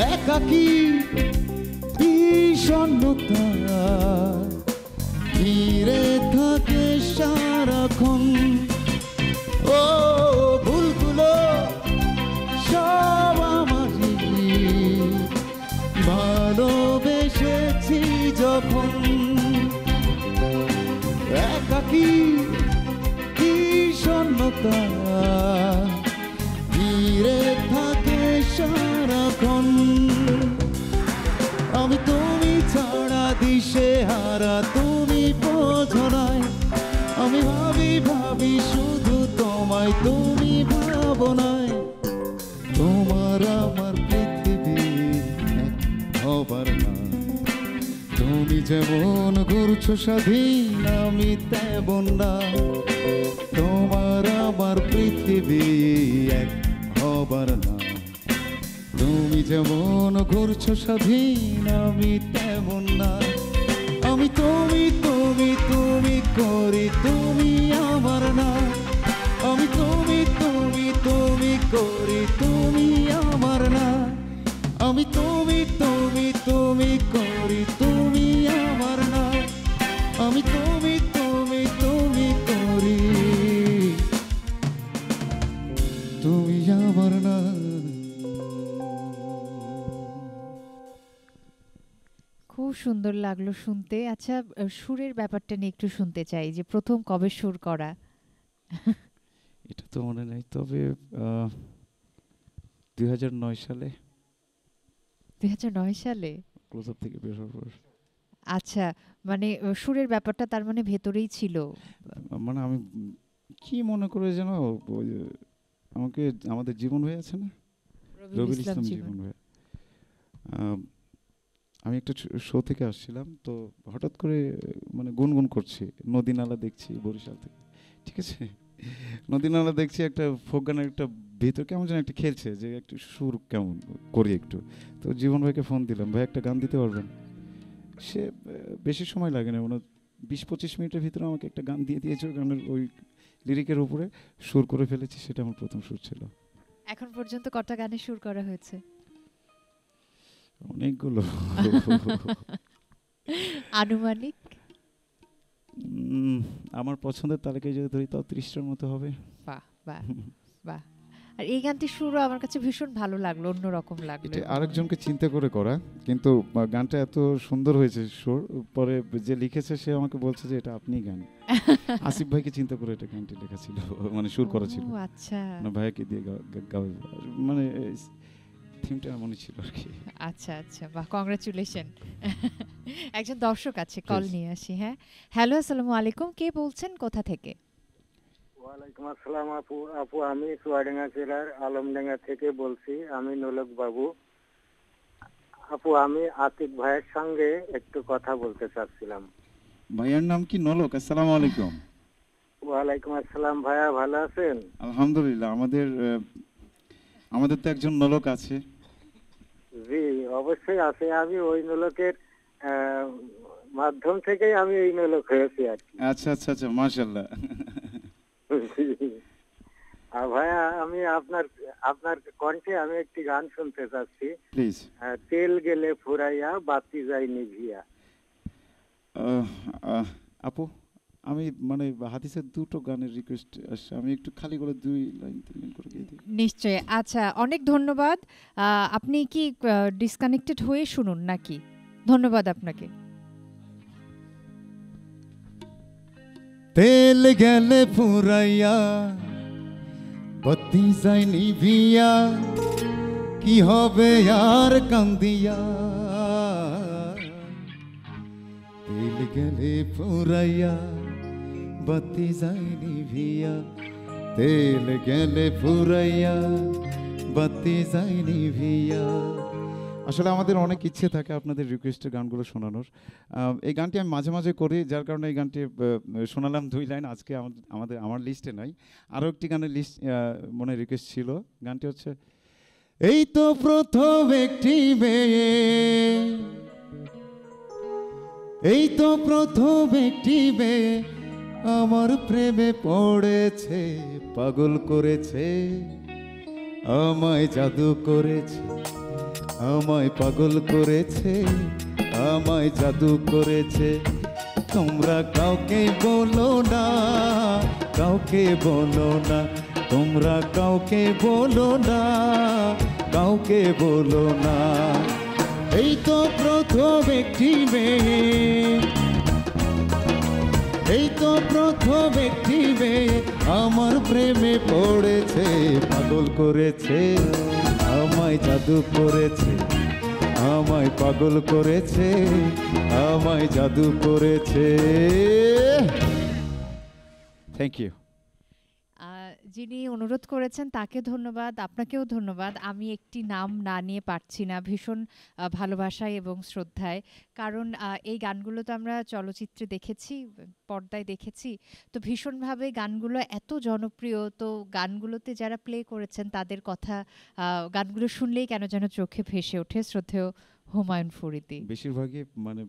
একাকী বিষণ্ণতা ঘিরে থাকে সারাক্ষণ। ও ফুলগুলো সব আমারই, ভালোবেসেছি যখন। একাকী বিষণ্ণতা ঘিরে থাকে সারাক্ষণ। আমি তুমি ছাড়া দিশে হারা, তুমি বোঝো নাই। আমি ভাবি ভাবি শুধু তোমায়, তুমি ভাবো নাই। তোমার আমার পৃথিবী এক হবার না। তুমি যেমন ঘুরছো স্বাধীন আমি তেমন না। তোমার আমার পৃথিবী এক হবার না। তুমি যেমন ঘুরছো স্বাধীন আমি তেমন না। আমি তুমি তুমি তুমি করি, তুমি আমার না। আমি তুমি তুমি তুমি করি, তুমি আমার না। আমি তুমি তুমি তুমি করি, তুমি আমার না। আমি তুমি তুমি তুমি করি, তুমি আমার না। খুব সুন্দর লাগলো শুনতে। আচ্ছা, সুরের ব্যাপারটা নিয়ে একটু শুনতে চাই, যে প্রথম কবে সুর করা? এটা তো মনে নেই, তবে 2009 সালে 2009 সালে। ক্লোজ আপ থেকে বের হওয়ার পর। আচ্ছা, মানে সুরের ব্যাপারটা তার মানে ভেতরেই ছিল। মানে আমি কি মনে করে যেন ওই যে আমাকে আমাদের জীবন হয়ে আছে না, রবিউল ইসলাম জীবন হয়ে, আমি একটা শো থেকে আসছিলাম, তো হঠাৎ করে মানে গুনগুন করছি, নদী নালা দেখছি বরিশাল থেকে, ঠিক আছে, নদী নালা দেখছি, একটা ফোক গানের একটা ভিতর কেমন যেন একটা খেলছে, যে একটু সুর কেমন করি একটু। তো জীবন ভাইকে ফোন দিলাম, ভাই একটা গান দিতে পারবেন? সে বেশি সময় লাগে না, মানে 20-25 মিনিটের ভিতরে আমাকে একটা গান দিয়ে দিয়েছে, ওই গানের ওই লিরিকের উপরে সুর করে ফেলেছি। সেটা আমার প্রথম সুর ছিল। এখন পর্যন্ত কটা গানে সুর করা হয়েছে? অনেকগুলো। আনুমানিক? আমার পছন্দের তালিকায় যদি ধরি তাও 30টার মতো হবে। বাহ বাহ বাহ। আর এই গানটির সুরও আমার কাছে ভীষণ ভালো লাগলো, অন্যরকম লাগলো। এটা আরেকজনকে চিন্তা করে করা, কিন্তু গানটা এত সুন্দর হয়েছে সুর, পরে যে লিখেছে সে আমাকে বলছে যে এটা আপনিই গান। আসিফ ভাইকে চিন্তা করে এটা গানটি লেখা ছিল, মানে সুর করা ছিল। ও আচ্ছা, না ভাইকে দিয়ে গাওয়া, মানে থিমটা এমনই ছিল আর কি। আচ্ছা আচ্ছা, বাহ, কংগ্রাচুলেশন। একজন দর্শক আছে, কল নিয়ে আসি। হ্যাঁ, হ্যালো, আসসালামু আলাইকুম, কে বলছেন, কোথা থেকে? ওয়ালাইকুম আসসালাম আপু। আপু আমি চুয়াডাঙ্গা জেলার আলমডাঙ্গা থেকে বলছি, আমি নোলক বাবু। আপু আমি আতিক ভাইয়ের সঙ্গে একটু কথা বলতে চাচ্ছিলাম। ভাইয়ার নাম কি? নোলক। আসসালামু আলাইকুম। ওয়ালাইকুম আসসালাম। ভাইয়া ভালো আছেন? আলহামদুলিল্লাহ। আমাদের তো একজন নোলক আছে। জি অবশ্যই আছে। আমি ওই নোলকের মাধ্যম থেকেই আমি এই নোলক হয়েছি আর কি। আচ্ছা আচ্ছা আচ্ছা, মাশাআল্লাহ। আর ভাইয়া আমি আপনার কণ্ঠে আমি একটি গান শুনতে চাচ্ছি। প্লিজ। তেল গেলে ফুরাইয়া বাতি যায় নিভিয়া। আপু আমি মানে হাদিসের দুটো গানের রিকোয়েস্ট আসছে, আমি একটু খালি করে 2 লাইন 3 লাইন করে দিয়ে দিই। নিশ্চয়ই। আচ্ছা, অনেক ধন্যবাদ। আপনি কি ডিসকানেক্টেড হয়ে শুনুন নাকি? ধন্যবাদ আপনাকে। তেল গেলে ফুরাইয়া বাতি যায় নিভিয়া, কি হবে আর কান্দিয়া। তেল গেলে ফুরাইয়া বাতি যায়নি ভিয়া, তেল গেলে ফুরাইয়া বাতি যায়নি ভিয়া। আসলে আমাদের অনেক ইচ্ছে থাকে আপনাদের রিকোয়েস্টের গানগুলো শোনানোর। এই গানটি আমি মাঝে মাঝে করি, যার কারণে এই গানটি শোনালাম 2 লাইন। আজকে আমার লিস্টে নাই, আরও একটি গানের লিস্ট মনে রিকোয়েস্ট ছিল। গানটি হচ্ছে এই তো প্রথম একটি মেয়ে, এই তো প্রথম একটি মেয়ে আমার প্রেমে পড়েছে, পাগল করেছে, আমায় জাদু করেছে, আমায় পাগল করেছে, আমায় জাদু করেছে। তোমরা কাউকে বলো না, কাউকে বলো না, তোমরা কাউকে বলো না, কাউকে বলো না। এই তো প্রথম একটি মেয়ে, এই তো প্রথম একটি মেয়ে আমার প্রেমে পড়েছে, পাগল করেছে, আমায় জাদু করেছে, আমায় পাগল করেছে, আমায় জাদু করেছে। Thank you. যিনি অনুরোধ করেছেন তাকে ধন্যবাদ, আপনাকেও ধন্যবাদ। আমি একটি নাম না নিয়ে পারছি না, ভীষণ ভালোবাসায় এবং শ্রদ্ধায়। কারণ এই গানগুলো তো আমরা চলচ্চিত্রে দেখেছি, পর্দায় দেখেছি, তো ভীষণভাবে গানগুলো এত জনপ্রিয়। তো গানগুলোতে যারা প্লে করেছেন তাদের কথা গানগুলো শুনলেই কেন যেন চোখে ভেসে ওঠে। শ্রদ্ধেয় হুমায়ুন ফরিদী। বেশিরভাগই মানে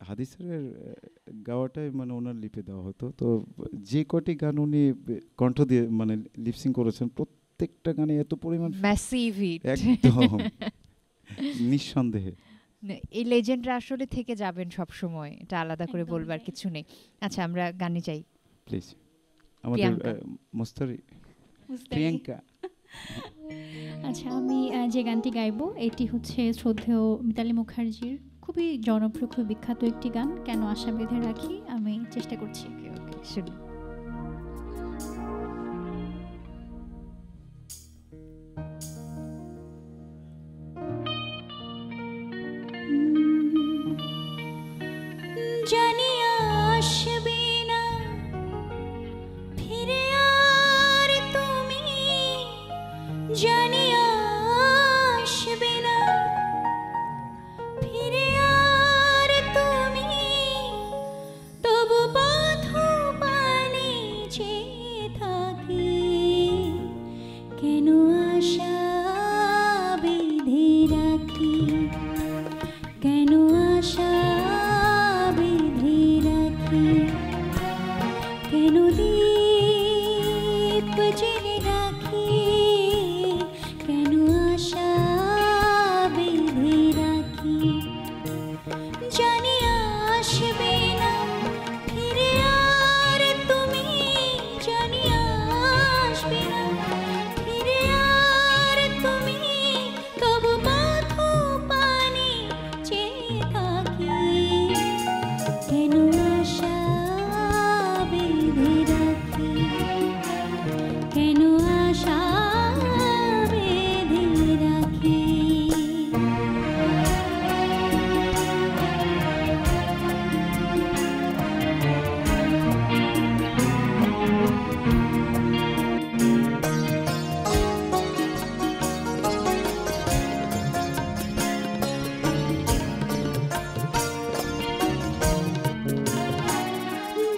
হাদিসের গাওয়াটাই মানে ওনার লিপে দেওয়া হতো। তো যে কটি গান উনি কণ্ঠ দিয়ে মানে লিপসিং করেছেন, প্রত্যেকটা গানে এত পরিমাণ ম্যাসিভ হিট, একদম নিঃসন্দেহে। এই লেজেন্ডরা আসলে থেকে যাবেন সব সময়, এটা আলাদা করে বলবার কিছু নেই। আচ্ছা, আমরা গানে যাই প্লিজ। আমাদের মুস্তারি প্রিয়াঙ্কা। আচ্ছা, আমি যে গানটি গাইবো এটি হচ্ছে শ্রদ্ধেয় মিতালী মুখার্জির খুবই জনপ্রিয়, খুবই বিখ্যাত একটি গান, কেন আশা বেঁধে রাখি। আমি চেষ্টা করছি। ওকে ওকে, শুনি। জানি আসবে না ফিরে আর তুমি, জানি আসবে না ফিরে আর তুমি, তবু পথ পানে চেয়ে থাকি, কেন আশা বেঁধে রাখি, কেন আশা বেঁধে রাখি, কেন দীপ জেলে রাখি, কেন আশা বেঁধে রাখি। জানি আসবে না ফিরে আর তুমি, জানি আসবে না ফিরে আর তুমি, তবু পথ পানে চেয়ে থাকি, কেন আশা বেঁধে রাখি, কেন আশা বেঁধে রাখি।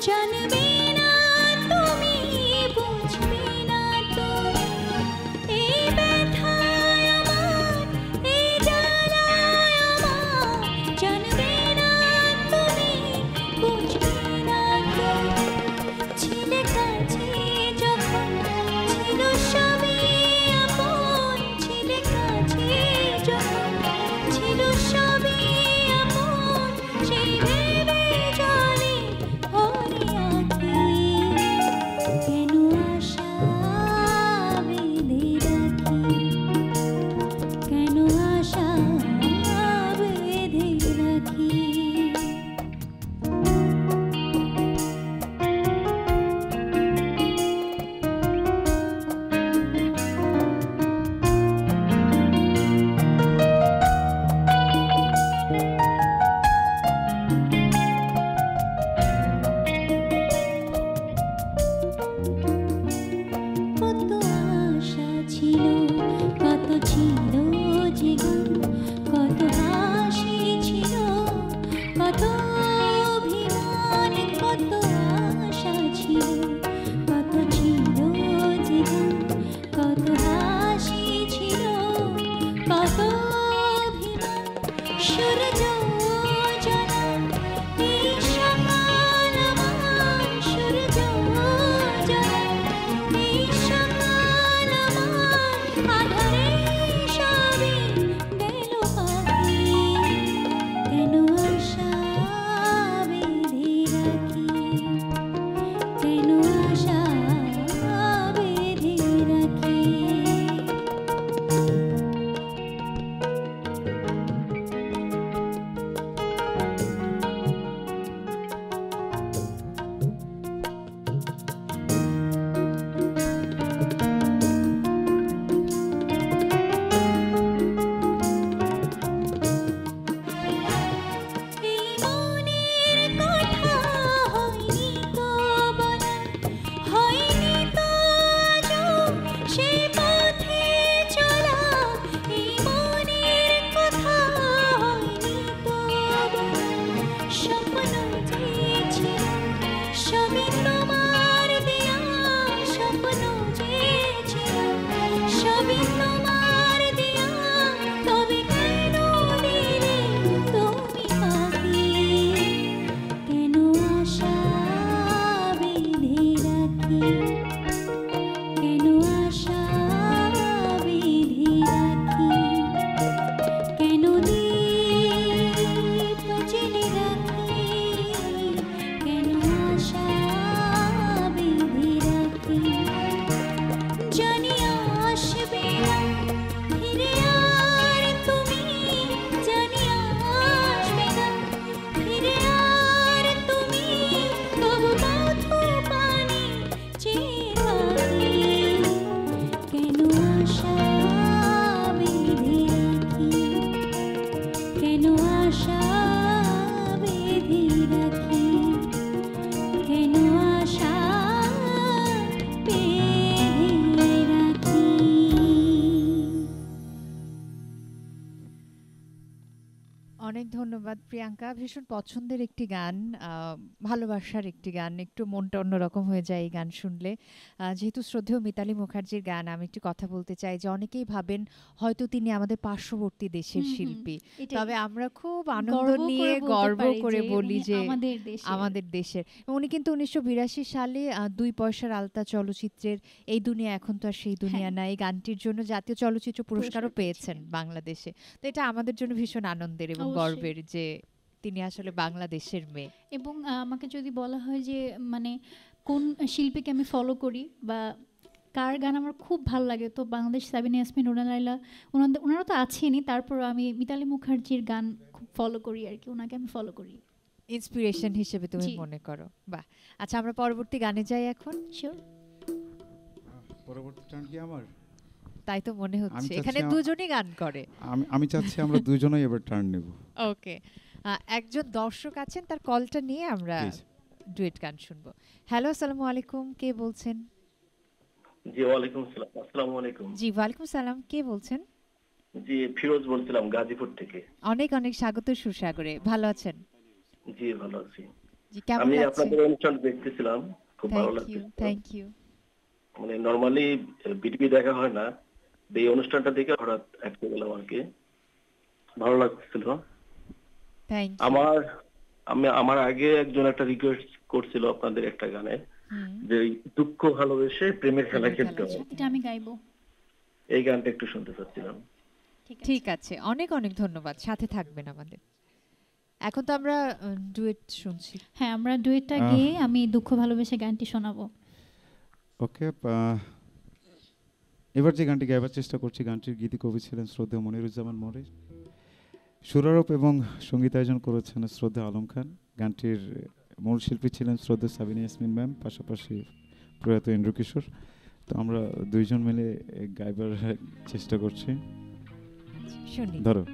জানবে না তুমি, বুঝবে না তুমি, এই ব্যথায় আমার, এই জ্বালায় আমার। জানবে না তুমি, বুঝবে না তুমি, ছিলে কাছে যখন ছিল সবই আপন, ছিলে কাছে যখন ছিল সবই আপন, সেই ভেবে জানি ভরে আছি, কেন আশা বেঁধে রাখি, কেন আশা বেঁধে রাখি। কত অভিমান কত আশা ছিল কত ছিল জীবন কত হাসি ছিল কত অভিমান সূর্য জলা এই সকাল আমার সূর্য জলা এই সকাল আমার আধারে সবে গেল পাখি কেন আশা বেঁধে রাখি কেন আশা বেঁধে রাখি এই মনের কথা হয়নি তো বলা হয়নি তো আজও সে পথে চলা এই মনের কথা হয়নি তো বলা স্বপ্ন যে ছিল সবই তোমার দেয়া স্বপ্ন যে ছিল সবই তোমার দেয়া তবে কেন দিলে তুমি পাখি কেন আশা বেঁধে রাখি কেন আশা বেঁধে রাখি কেন দীপ জেলে রাখি কেন আশা বেঁধে রাখি জানি আসবে না ফিরে আর তুমি জানি আসবে না ফিরে আর তুমি তবু মধু পানি চেয়ে থাকি কেন আশা বেঁধে রাখি কেন আশা বেঁধে রাখি কেন আশা বেঁধে রাখি অনেক ধন্যবাদ প্রিয়াঙ্কা। ভীষণ পছন্দের একটি গান, ভালোবাসার একটি গান। একটু মনটা অন্যরকম হয়ে যায় এই গান শুনলে। যেহেতু শ্রদ্ধেয় মিতালী মুখার্জির গান, আমি একটু কথা বলতে চাই যে অনেকেই ভাবেন হয়তো তিনি আমাদের পার্শ্ববর্তী দেশের শিল্পী, এটাই। তবে আমরা খুব আনন্দ গর্ব করে নিয়ে বলতে গর্ব পারি করে যে বলি উনি যে আমাদের দেশের। আমাদের দেশের। উনি কিন্তু 1982 সালে 2 পয়সার আলতা চলচ্চিত্রের এই দুনিয়া এখন তো আর সেই দুনিয়া না, এই গানটির জন্য জাতীয় চলচ্চিত্র পুরস্কারও পেয়েছেন বাংলাদেশে। তো এটা আমাদের জন্য ভীষণ আনন্দের এবং অবশ্যই। গর্বের যে তিনি আসলে বাংলাদেশের মেয়ে। এবং আমাকে যদি বলা হয় যে মানে কোন শিল্পীকে আমি ফলো করি বা কার গান আমার খুব ভালো লাগে, তো বাংলাদেশ সাবিনা ইয়াসমিন, রুনা লায়লা, ওনারা তো আছেনই, তারপর আমি মিতালী মুখার্জির গান খুব ফলো করি আর কি, ওনাকে আমি ফলো করি। ইন্সপিরেশন হিসেবে তুমি জি। মনে করো? বাহ। আচ্ছা, আমরা পরবর্তী গানে যাই এখন। শিওর। পরবর্তী টার্ন কি আমার? তাই তো মনে হচ্ছে চাচ্ছি এখানে দুজনই গান করে। আমি চাচ্ছি আমরা দুজনেই এবার টার্ন নেব। ওকে, একজন দর্শক আছেন, তার কলটা নিয়ে আমরা Please. ডুয়েট গান শুনবো। হ্যালো, আসসালামু আলাইকুম, কে বলছেন? জি ওয়ালাইকুম আসসালাম। আসসালামু আলাইকুম। জি, ওয়ালাইকুম সালাম, কে বলছেন? জি ফিরোজ বলছিলাম গাজীপুর থেকে। অনেক অনেক স্বাগত সুসাগরে, ভালো আছেন? জি ভালো আছি। জি, কেমন আমি লাগছে? আপনাদের অনুষ্ঠান দেখতেছিলাম, খুব ভালো থ্যাংক ইউ, লাগছে। Thank you. মানে নরমালি বিটিভি দেখা হয় না, এই অনুষ্ঠানটা দেখে হঠাৎ অ্যাক্ট গেলাম আর কি, ভালো লাগছিল। Thank you. আমার আগে একজন একটা রিকোয়েস্ট করছিল আপনাদের একটা গানে, যে এই দুঃখ ভালোবেসে প্রেমের খেলা খেলতে হয়, এটা আমি গাইবো। এই গানটা একটু শুনতে চাচ্ছিলাম। ঠিক আছে, অনেক অনেক ধন্যবাদ, সাথে থাকবেন আমাদের। এখন তো আমরা ডুয়েট শুনছি। হ্যাঁ, আমরা ডুয়েটটা গেয়ে আমি দুঃখ ভালোবেসে গানটি শোনাবো। ওকে, এবার যে গানটি গাইবার চেষ্টা করছি, গানটির গীতি কবি ছিলেন শ্রদ্ধেয় মনিরুজ্জামান মনির, সুরারোপ এবং সঙ্গীতায়োজন করেছেন শ্রদ্ধেয় আলম খান। গানটির মূল শিল্পী ছিলেন শ্রদ্ধেয় সাবিনা ইয়াসমিন ম্যাম, পাশাপাশি প্রয়াত ইন্দ্র কিশোর। তো আমরা দুইজন মিলে গাইবার চেষ্টা করছি। শুনি। ধরো।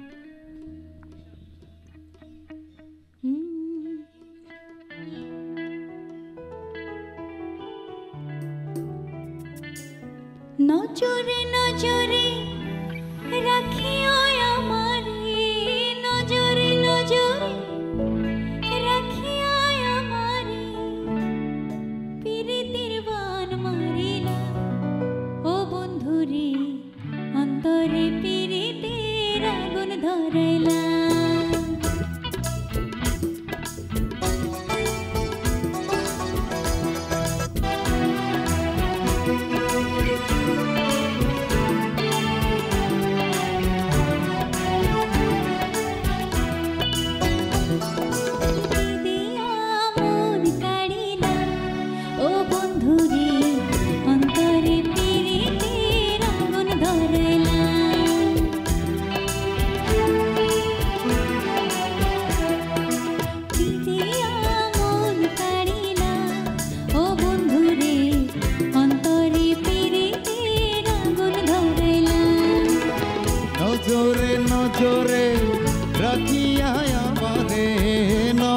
নজরে নজরে রাখিও আমারে, নজরে নজরে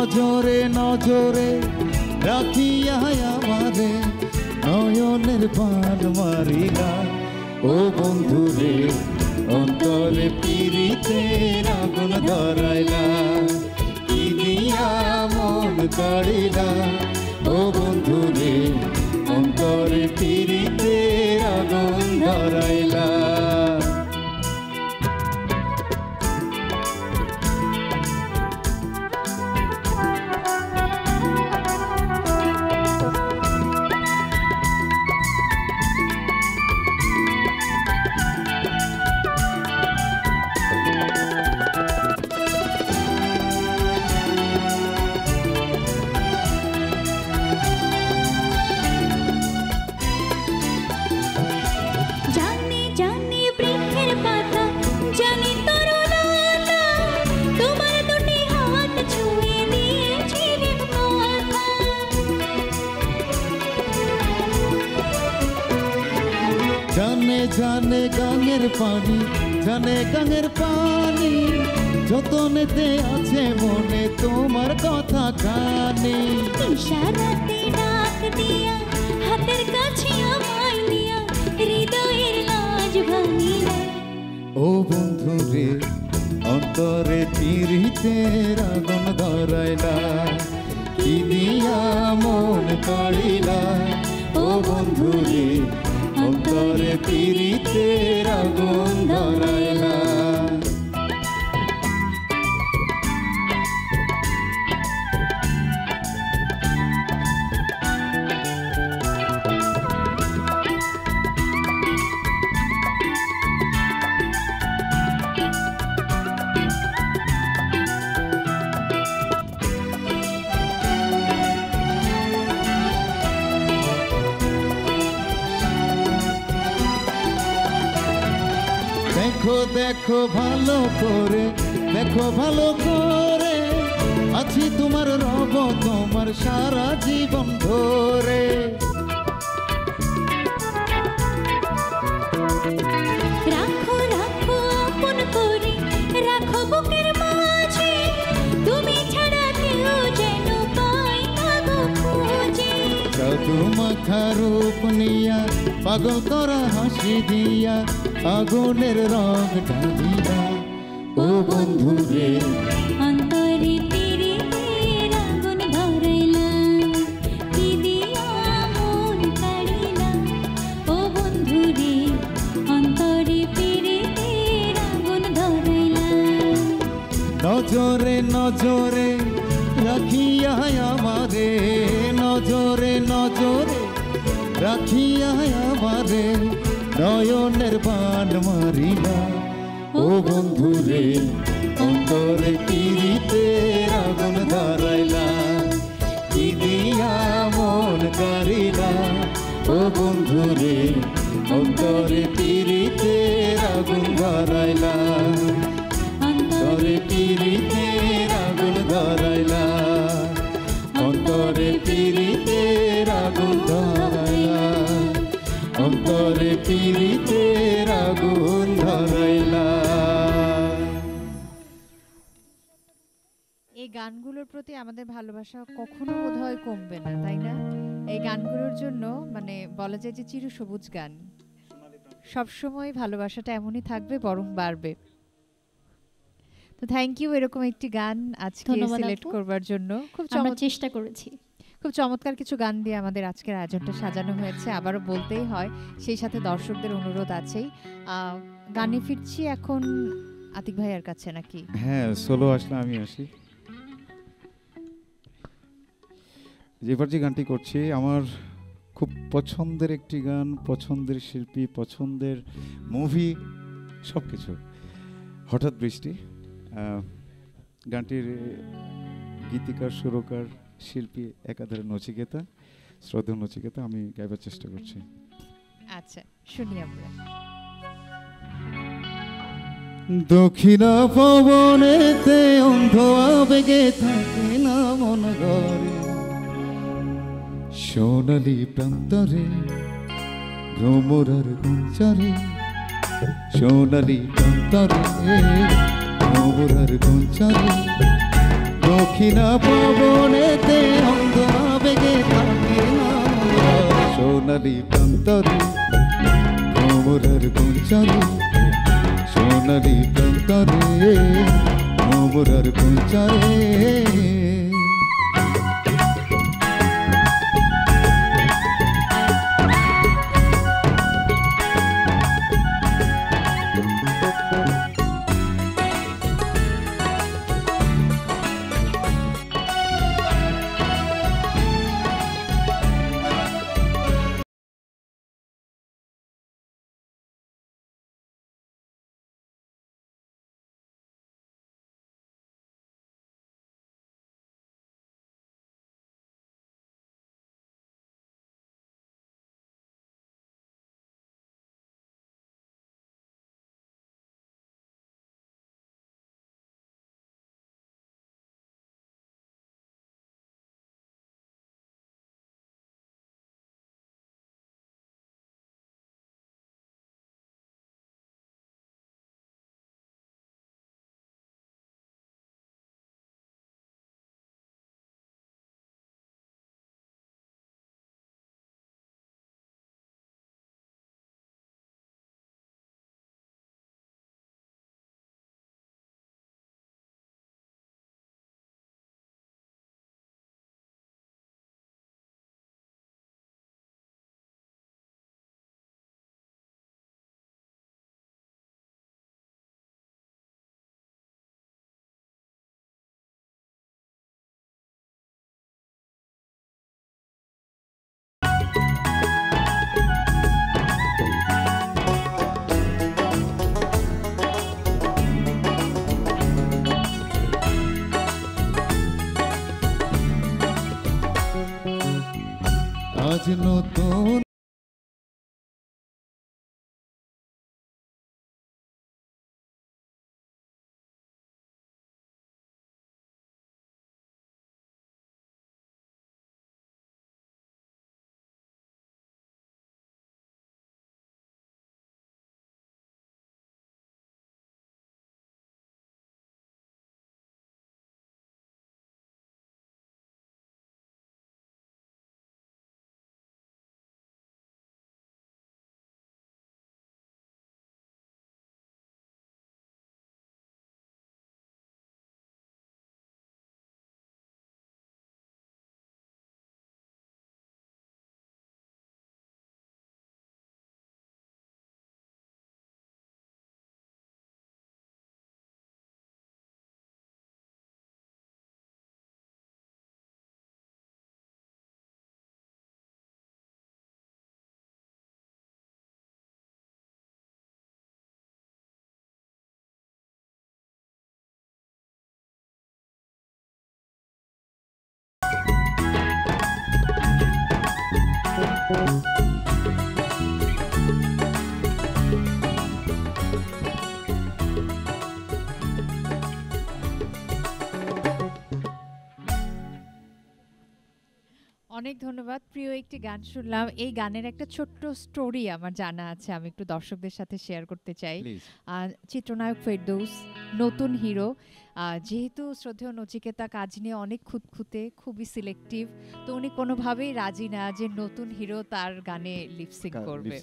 নজরে নজরে রাখিয়া আমারে নয়নের বান মারিলা ও বন্ধু রে অন্তরে পিরিতের আগুন ধরাইলা কি দিয়া মন কাড়িলা ও বন্ধু রে অন্তরে পিরিতের আগুন ধরাইলা জানি জানি বৃক্ষের পাতা জানি তরুণতা তোমার দুটি হাত ছুঁয়ে দিয়েছি কথা জানে জানে গাঙের পানি জানে গাঙের পানি যতনেতে আছে মনে তোমার কথা কানে ইশারাতে ডাক দিয়া হাতের কাছে আমায় নিয়া হৃদয়ের লাজ ভাঙিলা ও বন্ধু রে অন্তরে পিরিতের আগুন ধরাইলা কি দিয়া মন কাড়িলা ও বন্ধু রে অন্তরে পিরিতের আগুন ধরাইলা দেখো দেখো ভালো করে দেখো ভালো করে আছি তোমার রব তোমার সারা জীবন ধরে রাখো রাখো আপন করে রাখো বুকের মাঝে তুমি ছাড়া কেউ যেন পাই না গো খোঁজে জাদু মাখা রূপ নিয়া পাগল করা হাসি দিয়া আগুনের রং ঢালিয়া ও বন্ধু রে অন্তরে পিরিতের আগুন ধরাইলা কি দিয়া মন কাড়িলা ও বন্ধু রে অন্তরে পিরিতের আগুন ধরাইলা নজরে নজরে রাখিয়া আমারে নজরে নজরে রাখিয়া আমারে নয়নের বান মারিলা ও বন্ধু রে অন্তরে পিরিতের আগুন ধরাইলা কি দিয়া মন কাড়িলা ও বন্ধু রে অন্তরে পিরিতের আগুন ধরাইলা অন্তরে পিরিতের আগুন ধরাইলা অন্তরে পিরিতের আগুন ধরাইলা অন্তরে পিরিতের আগুন ধরাইলা এই গানগুলোর প্রতি আমাদের ভালোবাসা কখনো বোধহয় কমবে না, তাই না? এই গানগুলোর জন্য মানে বলা যায় যে চিরসবুজ গান, সবসময় ভালোবাসাটা এমনই থাকবে, বরং বাড়বে। তো থ্যাংক ইউ এরকম একটি গান আজকে সিলেক্ট করবার জন্য। খুব চেষ্টা করেছি। খুব চমৎকার কিছু গান দিয়ে আমাদের আজকের আয়োজনটা সাজানো হয়েছে, আবারও বলতেই হয়। সেই সাথে দর্শকদের অনুরোধ আছেই। গানে ফিরছি এখন আতিক ভাইয়ের কাছে নাকি? হ্যাঁ, সোলো আসলে আমি আসি। যেবার যে গানটি করছি আমার খুব পছন্দের একটি গান, পছন্দের শিল্পী, পছন্দের মুভি, সব কিছু। হঠাৎ বৃষ্টি গানটির গীতিকার, সুরকার, শিল্পী একাধারে নচিকেতা, শ্রদ্ধেয় নচিকেতা। আমি গাইবার চেষ্টা করছি। আচ্ছা, শুনি আমরা। দক্ষিণা পবনেতে অন্ধ আবেগে থাকে না মন ঘরে, সোনালি প্রান্তরে ভ্রমরার গুঞ্জরে, সোনালি প্রান্তরে ভ্রমরার গুঞ্জরে দক্ষিণা পবনেতে অন্ধ আবেগে থাকি না মোরা। সোনালি প্রান্তরে ভ্রমরের কুঞ্চরে, সোনালি প্রান্তরে ভ্রমরের কুঞ্চরে। আজ নতুন অনেক ধন্যবাদ। প্রিয় একটি গান শুনলাম। এই গানের একটা ছোট্ট স্টোরি আমার জানা আছে, আমি একটু দর্শকদের সাথে শেয়ার করতে চাই। প্লিজ। চিত্রনায়ক ফেরদৌস, নতুন হিরো। যেহেতু শ্রদ্ধেয় নচিকেতা কাজ নিয়ে অনেক খুঁতখুঁতে, খুবই সিলেক্টিভ, তো উনি কোনোভাবেই রাজি না যে নতুন হিরো তার গানে লিপসিং করবে।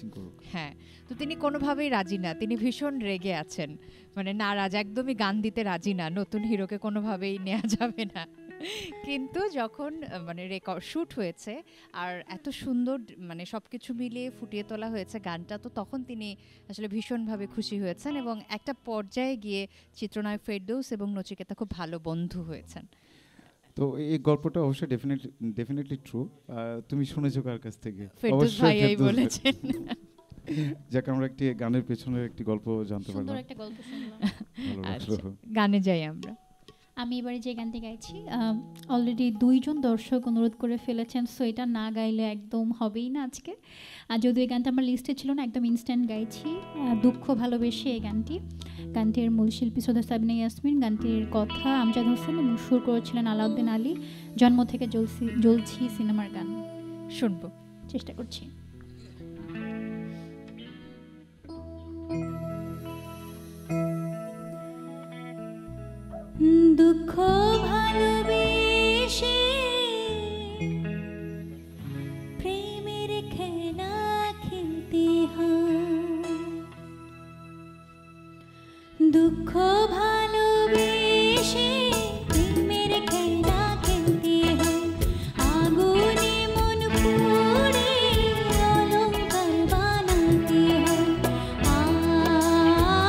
হ্যাঁ, তো তিনি কোনোভাবেই রাজি না, তিনি ভীষণ রেগে আছেন, মানে নারাজ, একদমই গান দিতে রাজি না, নতুন হিরোকে কোনোভাবেই নেওয়া যাবে না। কিন্তু যখন মানে রেকর্ড শুট হয়েছে আর এত সুন্দর মানে সবকিছু মিলিয়ে ফুটিয়ে তোলা হয়েছে গানটা, তো তখন তিনি আসলে ভীষণভাবে খুশি হয়েছেন এবং একটা পর্যায়ে গিয়ে চিত্রনায়ক ফেরদৌস এবং নচিকেতা খুব ভালো বন্ধু হয়েছেন। তো এই গল্পটা অবশ্যই ডেফিনেটলি ট্রু। তুমি শুনেছো কার কাছ থেকে? ফেরদৌস ভাইয়াই বলেছেন। যাকে আমরা একটি গানের পেছনের একটি গল্প জানতে পারলাম। সুন্দর একটা গল্প শুনলাম। গানে যাই আমরা। আমি এবারে যে গানটি গাইছি, অলরেডি 2 জন দর্শক অনুরোধ করে ফেলেছেন, সো এটা না গাইলে একদম হবেই না আজকে। আর যদিও এই গানটা আমার লিস্টে ছিল না, একদম ইনস্ট্যান্ট গাইছি। দুঃখ ভালোবেসে এই গানটি। গানটির মূল শিল্পী শ্রদ্ধা সাবিনা ইয়াসমিন, গানটির কথা আমজাদ হোসেন এবং সুর করেছিলেন আলাউদ্দিন আলী। জন্ম থেকে জ্বলছি সিনেমার গান শুনবো, চেষ্টা করছি। দুঃখ ভালো দুঃখ ভালোবেসে প্রেমের খেলা খেলতে হয় আগুনে মন পুড়ে অলংকার বানাতে হয় আ আ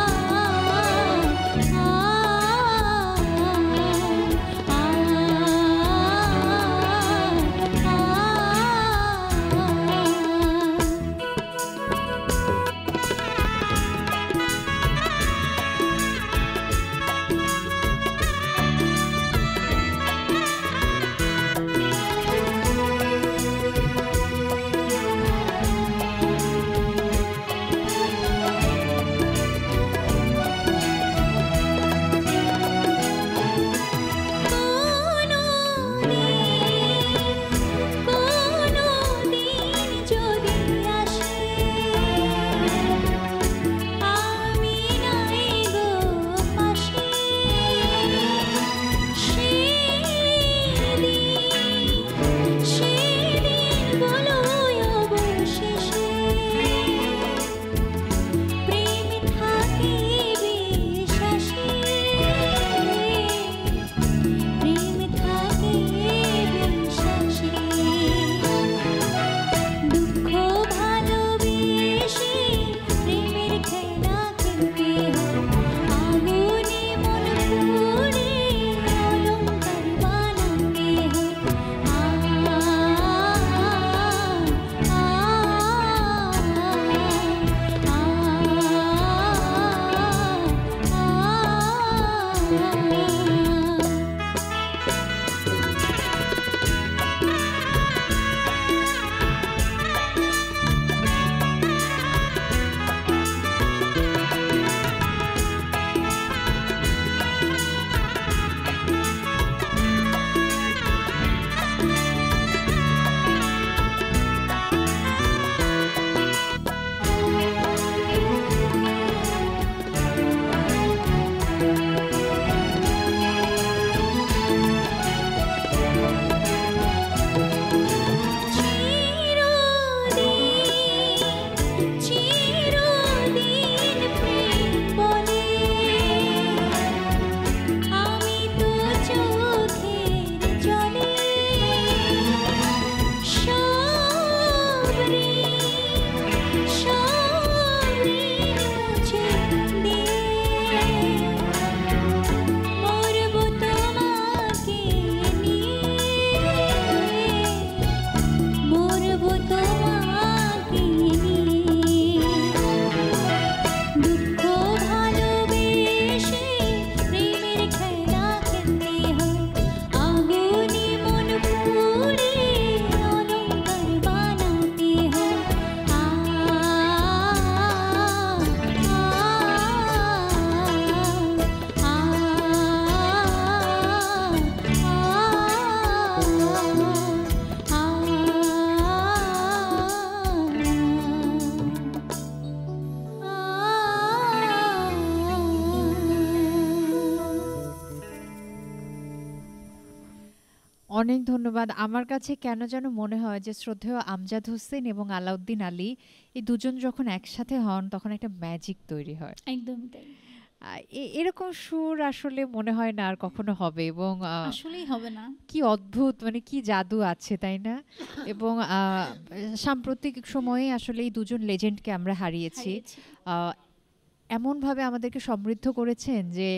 অনেক ধন্যবাদ। আমার কাছে কেন যেন মনে হয় যে শ্রদ্ধেয় আমজাদ হোসেন এবং আলাউদ্দিন আলী এই দুজন যখন একসাথে হন তখন একটা ম্যাজিক তৈরি হয়। একদমই তাই। এরকম সুর আসলে মনে হয় না আর কখনো হবে এবং আসলেই হবে না। কি অদ্ভুত, মানে কি জাদু আছে তাই না? এবং সাম্প্রতিক সময়ে আসলে এই দুজন লেজেন্ডকে আমরা হারিয়েছি। এমনভাবে আমাদেরকে সমৃদ্ধ করেছেন যে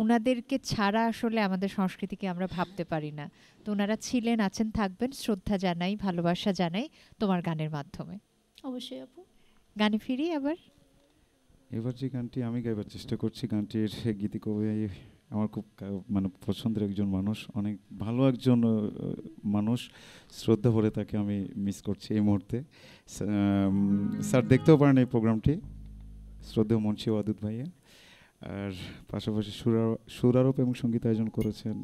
ওনাদেরকে ছাড়া আসলে আমাদের সংস্কৃতিকে আমরা ভাবতে পারি না। তো ওনারা ছিলেন, আছেন, থাকবেন। শ্রদ্ধা জানাই, ভালোবাসা জানাই তোমার গানের মাধ্যমে। অবশ্যই আপু। গানে ফিরি আবার। এবার যে গানটি আমি গাইবার চেষ্টা করছি, গানটির গীতিকবি আমার খুব মানে পছন্দের একজন মানুষ, অনেক ভালো একজন মানুষ। শ্রদ্ধা ভরে তাকে আমি মিস করছি এই মুহূর্তে। স্যার দেখতেও পারেন এই প্রোগ্রামটি, শ্রদ্ধেয় মুন্সি ওয়াদুদ ভাইয়া। আর পাশাপাশি সুরারোপ এবং সঙ্গীত আয়োজন করেছেন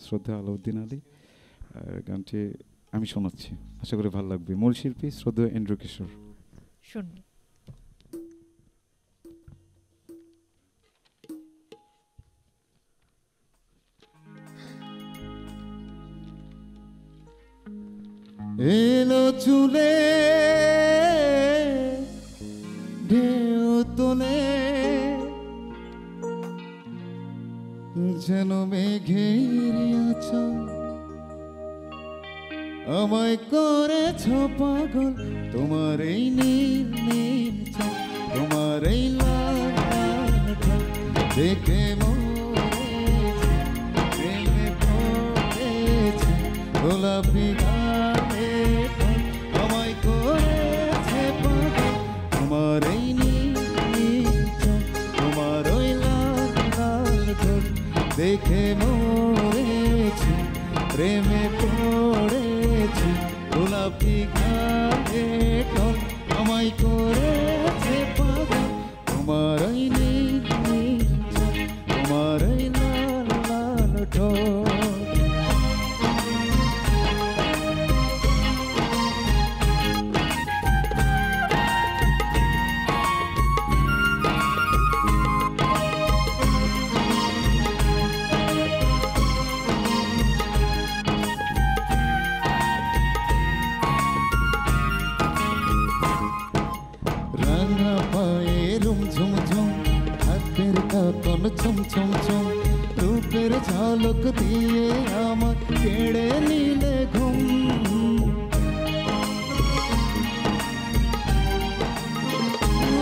শ্রদ্ধেয় আলাউদ্দিন আলী। আর গানটি আমি শোনাচ্ছি, আশা করি ভালো লাগবে। মূল শিল্পী শ্রদ্ধেয় এন্ড্রু কিশোর। শুনুন। এলো চুলে ঢেউ তোলে যেন মেঘের আঁচল আমায় করেছ পাগল, তোমার এই নীল নীল চোখ, তোমার এই লাল লাল ঠোঁট দেখে মরেছি, প্রেমে পড়েছি, গোলাপি গানের ঠোঁট আমায় করেছে পাগল, তোমার এই নীল নীল চোখ, তোমার ওই লাল লাল ঠোঁট দেখে মরেছি, প্রেমে পড়েছি, গোলাপি গানের ঠোঁট আমায় করেছে পাগল, তোমার ওই নীল নীল চোখ, তোমার ওই লাল লাল ঠোঁট। রাঙা পায়ে রুম ঝুম ঝুম, হাতের কাকন ছুম ছুম ছুম, রূপের ঝলক দিয়ে আমার কেড়ে নিলে ঘুম।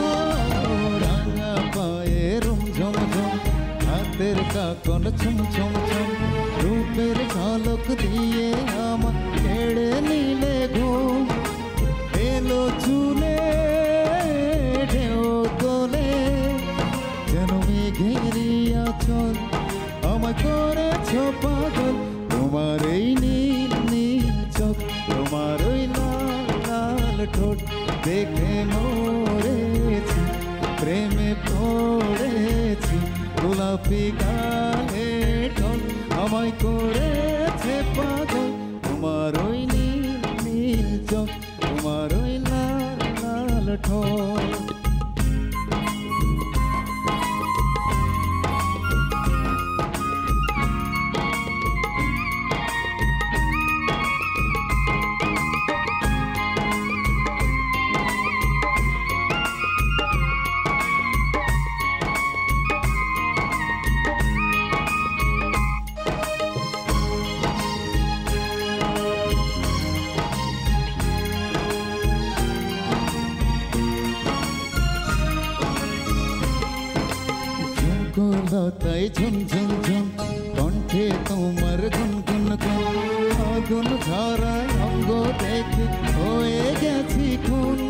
ও, রাঙা পায়ে রুম ঝুম ঝুম, হাতের কাকন ছুম ছুম ছুম, রূপের ঝলক দিয়ে আমার কেড়ে নিলে ঘুম। এলো চুলে ঢেউ তোলে যেন মেঘের আঁচল আমায় করেছ পাগল, তোমার এই নীল নীল চোখ, তোমার ওই লাল লাল ঠোঁট দেখে মরেছি, প্রেমে পড়েছি, গোলাপি গানের ঠোঁট আমায় করেছে পাগল, তোমার ওই নীল নীল চোখ, তোমার ওই লাল লাল ঠোঁট। লতায় ঝুম ঝুম ঝুম, কণ্ঠে তোমার গুন গুন গুন, আগুন ঝরায় অঙ্গ দেখে হয়ে গেছি খুন।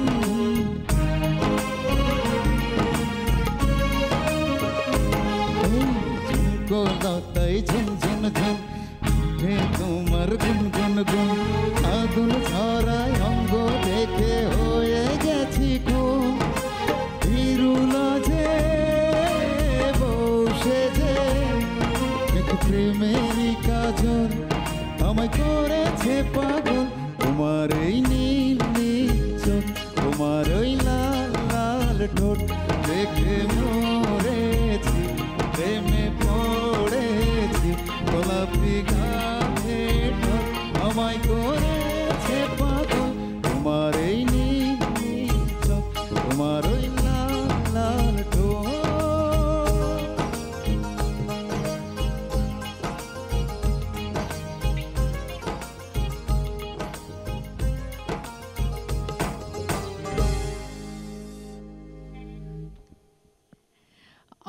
লতায় ঝুম ঝুম ঝুম, কণ্ঠে তোমার গুন গুন গুন, আগুন ঝরায় অঙ্গ দেখে হয়ে গেছি খুন। হিরুলা যে প্রেমেরই কাজল আমায় করেছে পাগল, তোমার এই নীল নীল চোখ, তোমার ওই লাল লাল ঠোঁট দেখে মরেছি, প্রেমে পড়েছি, গোলাপি গানের ঠোঁট আমায় করেছে পাগল, তোমার এই নীল নীল চোখ, তোমার ওই লাল লাল ঠোঁট।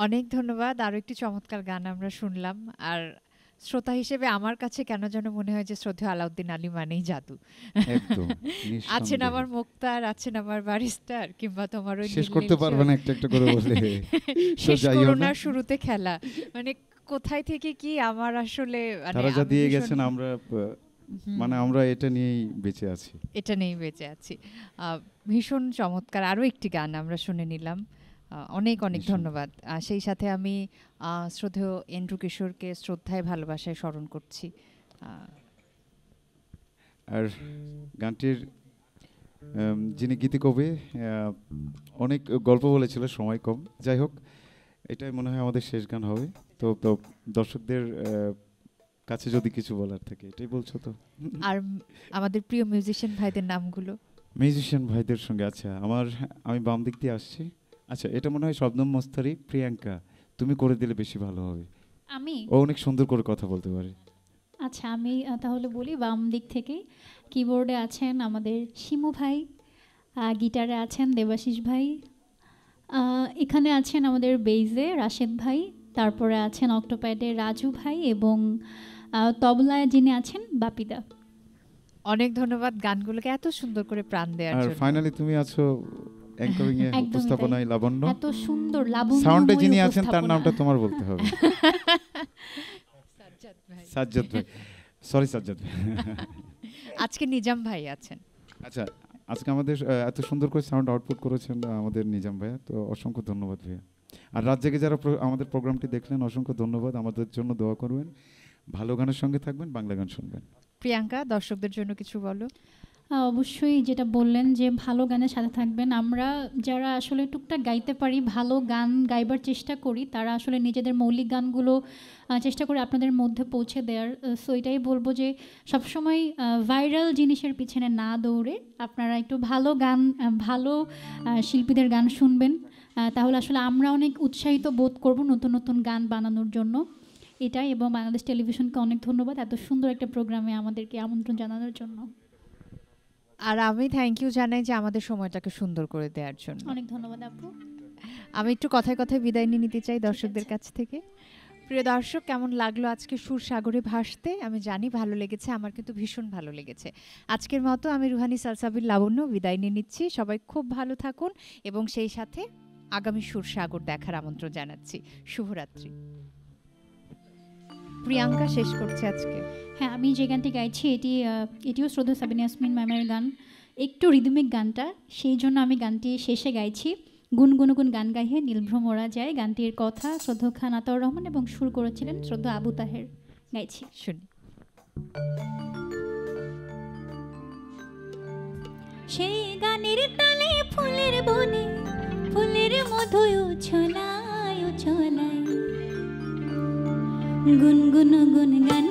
অনেক ধন্যবাদ। আরো একটি চমৎকার গান আমরা শুনলাম। আর শ্রোতা হিসেবে আমার কাছে কেন যেন মনে হয় যে শ্রদ্ধেয় আলাউদ্দিন আলী মানেই জাদু। একদম আছেন আমার মুক্তার, আছেন আমার বারিস্টার, কিংবা তোমার ওই শেষ করতে পারবে না একটা একটা করে বলে শেষ করো না শুরুতে খেলা, মানে কোথায় থেকে কি আমার আসলে তারা যা দিয়ে গেছেন আমরা মানে আমরা এটা নিয়েই বেঁচে আছি, এটা নিয়েই বেঁচে আছি। ভীষণ চমৎকার আরো একটি গান আমরা শুনে নিলাম। অনেক অনেক ধন্যবাদ। সেই সাথে আমি শ্রদ্ধেয় এন্ড্রু কিশোরকে শ্রদ্ধায় ভালোবাসায় স্মরণ করছি। আর গানটির যিনি গীতিকবি অনেক গল্প বলেছিল, সময় কম, যাই হোক এটাই মনে হয় আমাদের শেষ গান হবে। তো তো দর্শকদের কাছে যদি কিছু বলার থাকে এটাই বলছো তো। আর আমাদের প্রিয় মিউজিশিয়ান ভাইদের নামগুলো। মিউজিশিয়ান ভাইদের সঙ্গে আচ্ছা আমি বাম দিক দিয়ে আসছি। আচ্ছা এটা মনে হয় শবনম মস্তারি, প্রিয়াঙ্কা, তুমি করে দিলে বেশি ভালো হবে। আমি ও অনেক সুন্দর করে কথা বলতে পারে। আচ্ছা, আমি তাহলে বলি বাম দিক থেকে। কিবোর্ডে আছেন আমাদের শিমু ভাই, গিটারে আছেন দেবাশিস ভাই, এখানে আছেন আমাদের বেইজে রাশেদ ভাই, তারপরে আছেন অক্টোপ্যাডে রাজু ভাই এবং তবলায় যিনি আছেন বাপিদা। অনেক ধন্যবাদ গানগুলোকে এত সুন্দর করে প্রাণ দেওয়ার আর জন্য। ফাইনালি তুমি আছো অ্যাঙ্করিং এ, একদমই উপস্থাপনায় তাই। লাবণ্য। এত সুন্দর লাবণ্য সাউন্ডে যিনি আছেন তার নামটা তোমার বলতে হবে। সাজ্জাদ ভাই। সাজ্জাদ ভাই, সরি সাজ্জাদ ভাই। আজকে নিজাম ভাই আছেন। আচ্ছা, আজকে আমাদের এত সুন্দর করে সাউন্ড আউটপুট করেছেন আমাদের নিজাম ভাইয়া, তো অসংখ্য ধন্যবাদ ভাইয়া। আর রাত জেগে যারা আমাদের প্রোগ্রামটি দেখলেন অসংখ্য ধন্যবাদ। আমাদের জন্য দোয়া করবেন, ভালো গানের সঙ্গে থাকবেন, বাংলা গান শুনবেন। প্রিয়াঙ্কা, দর্শকদের জন্য কিছু বলো। অবশ্যই যেটা বললেন যে ভালো গানের সাথে থাকবেন। আমরা যারা আসলে টুকটাক গাইতে পারি, ভালো গান গাইবার চেষ্টা করি, তারা আসলে নিজেদের মৌলিক গানগুলো চেষ্টা করে আপনাদের মধ্যে পৌঁছে দেওয়ার। সো এটাই বলবো যে সবসময় ভাইরাল জিনিসের পিছনে না দৌড়ে আপনারা একটু ভালো গান, ভালো শিল্পীদের গান শুনবেন, তাহলে আসলে আমরা অনেক উৎসাহিত বোধ করব নতুন নতুন গান বানানোর জন্য। এটাই, এবং বাংলাদেশ টেলিভিশনকে অনেক ধন্যবাদ এত সুন্দর একটা প্রোগ্রামে আমাদেরকে আমন্ত্রণ জানানোর জন্য। আর আমি থ্যাংক ইউ জানাই যে আমাদের সময়টাকে সুন্দর করে দেওয়ার জন্য। অনেক ধন্যবাদ আপু। আমি একটু কথায় কথায় বিদায় নিয়ে নিতে চাই দর্শকদের কাছ থেকে। প্রিয় দর্শক, কেমন লাগলো আজকে সুর সাগরে ভাসতে? আমি জানি ভালো লেগেছে, আমার কিন্তু ভীষণ ভালো লেগেছে। আজকের মতো আমি রুহানি সালসাবিল লাবণ্য বিদায় নিয়ে নিচ্ছি। সবাই খুব ভালো থাকুন এবং সেই সাথে আগামী সুর সাগর দেখার আমন্ত্রণ জানাচ্ছি। শুভরাত্রি। প্রিয়াঙ্কা শেষ করছে আজকে। হ্যাঁ, আমি যে গানটি গাইছি এটিও শ্রদ্ধা সাবিনা ইয়াসমিন ম্যামের গান, একটু রিদমিক গানটা, সেই জন্য আমি গানটি শেষে গাইছি। গুনগুনগুন গান গাইয়ে নীলভ্রম ওরা যায়, গানটির কথা শ্রদ্ধা খান আতাউর রহমান এবং সুর করেছিলেন শ্রদ্ধা আবু তাহের। গাইছি, শুনি। সেই গানের তালে ফুলের বনে ফুলের মধুয় ছলায় ছলায় গুনগুন গুন গান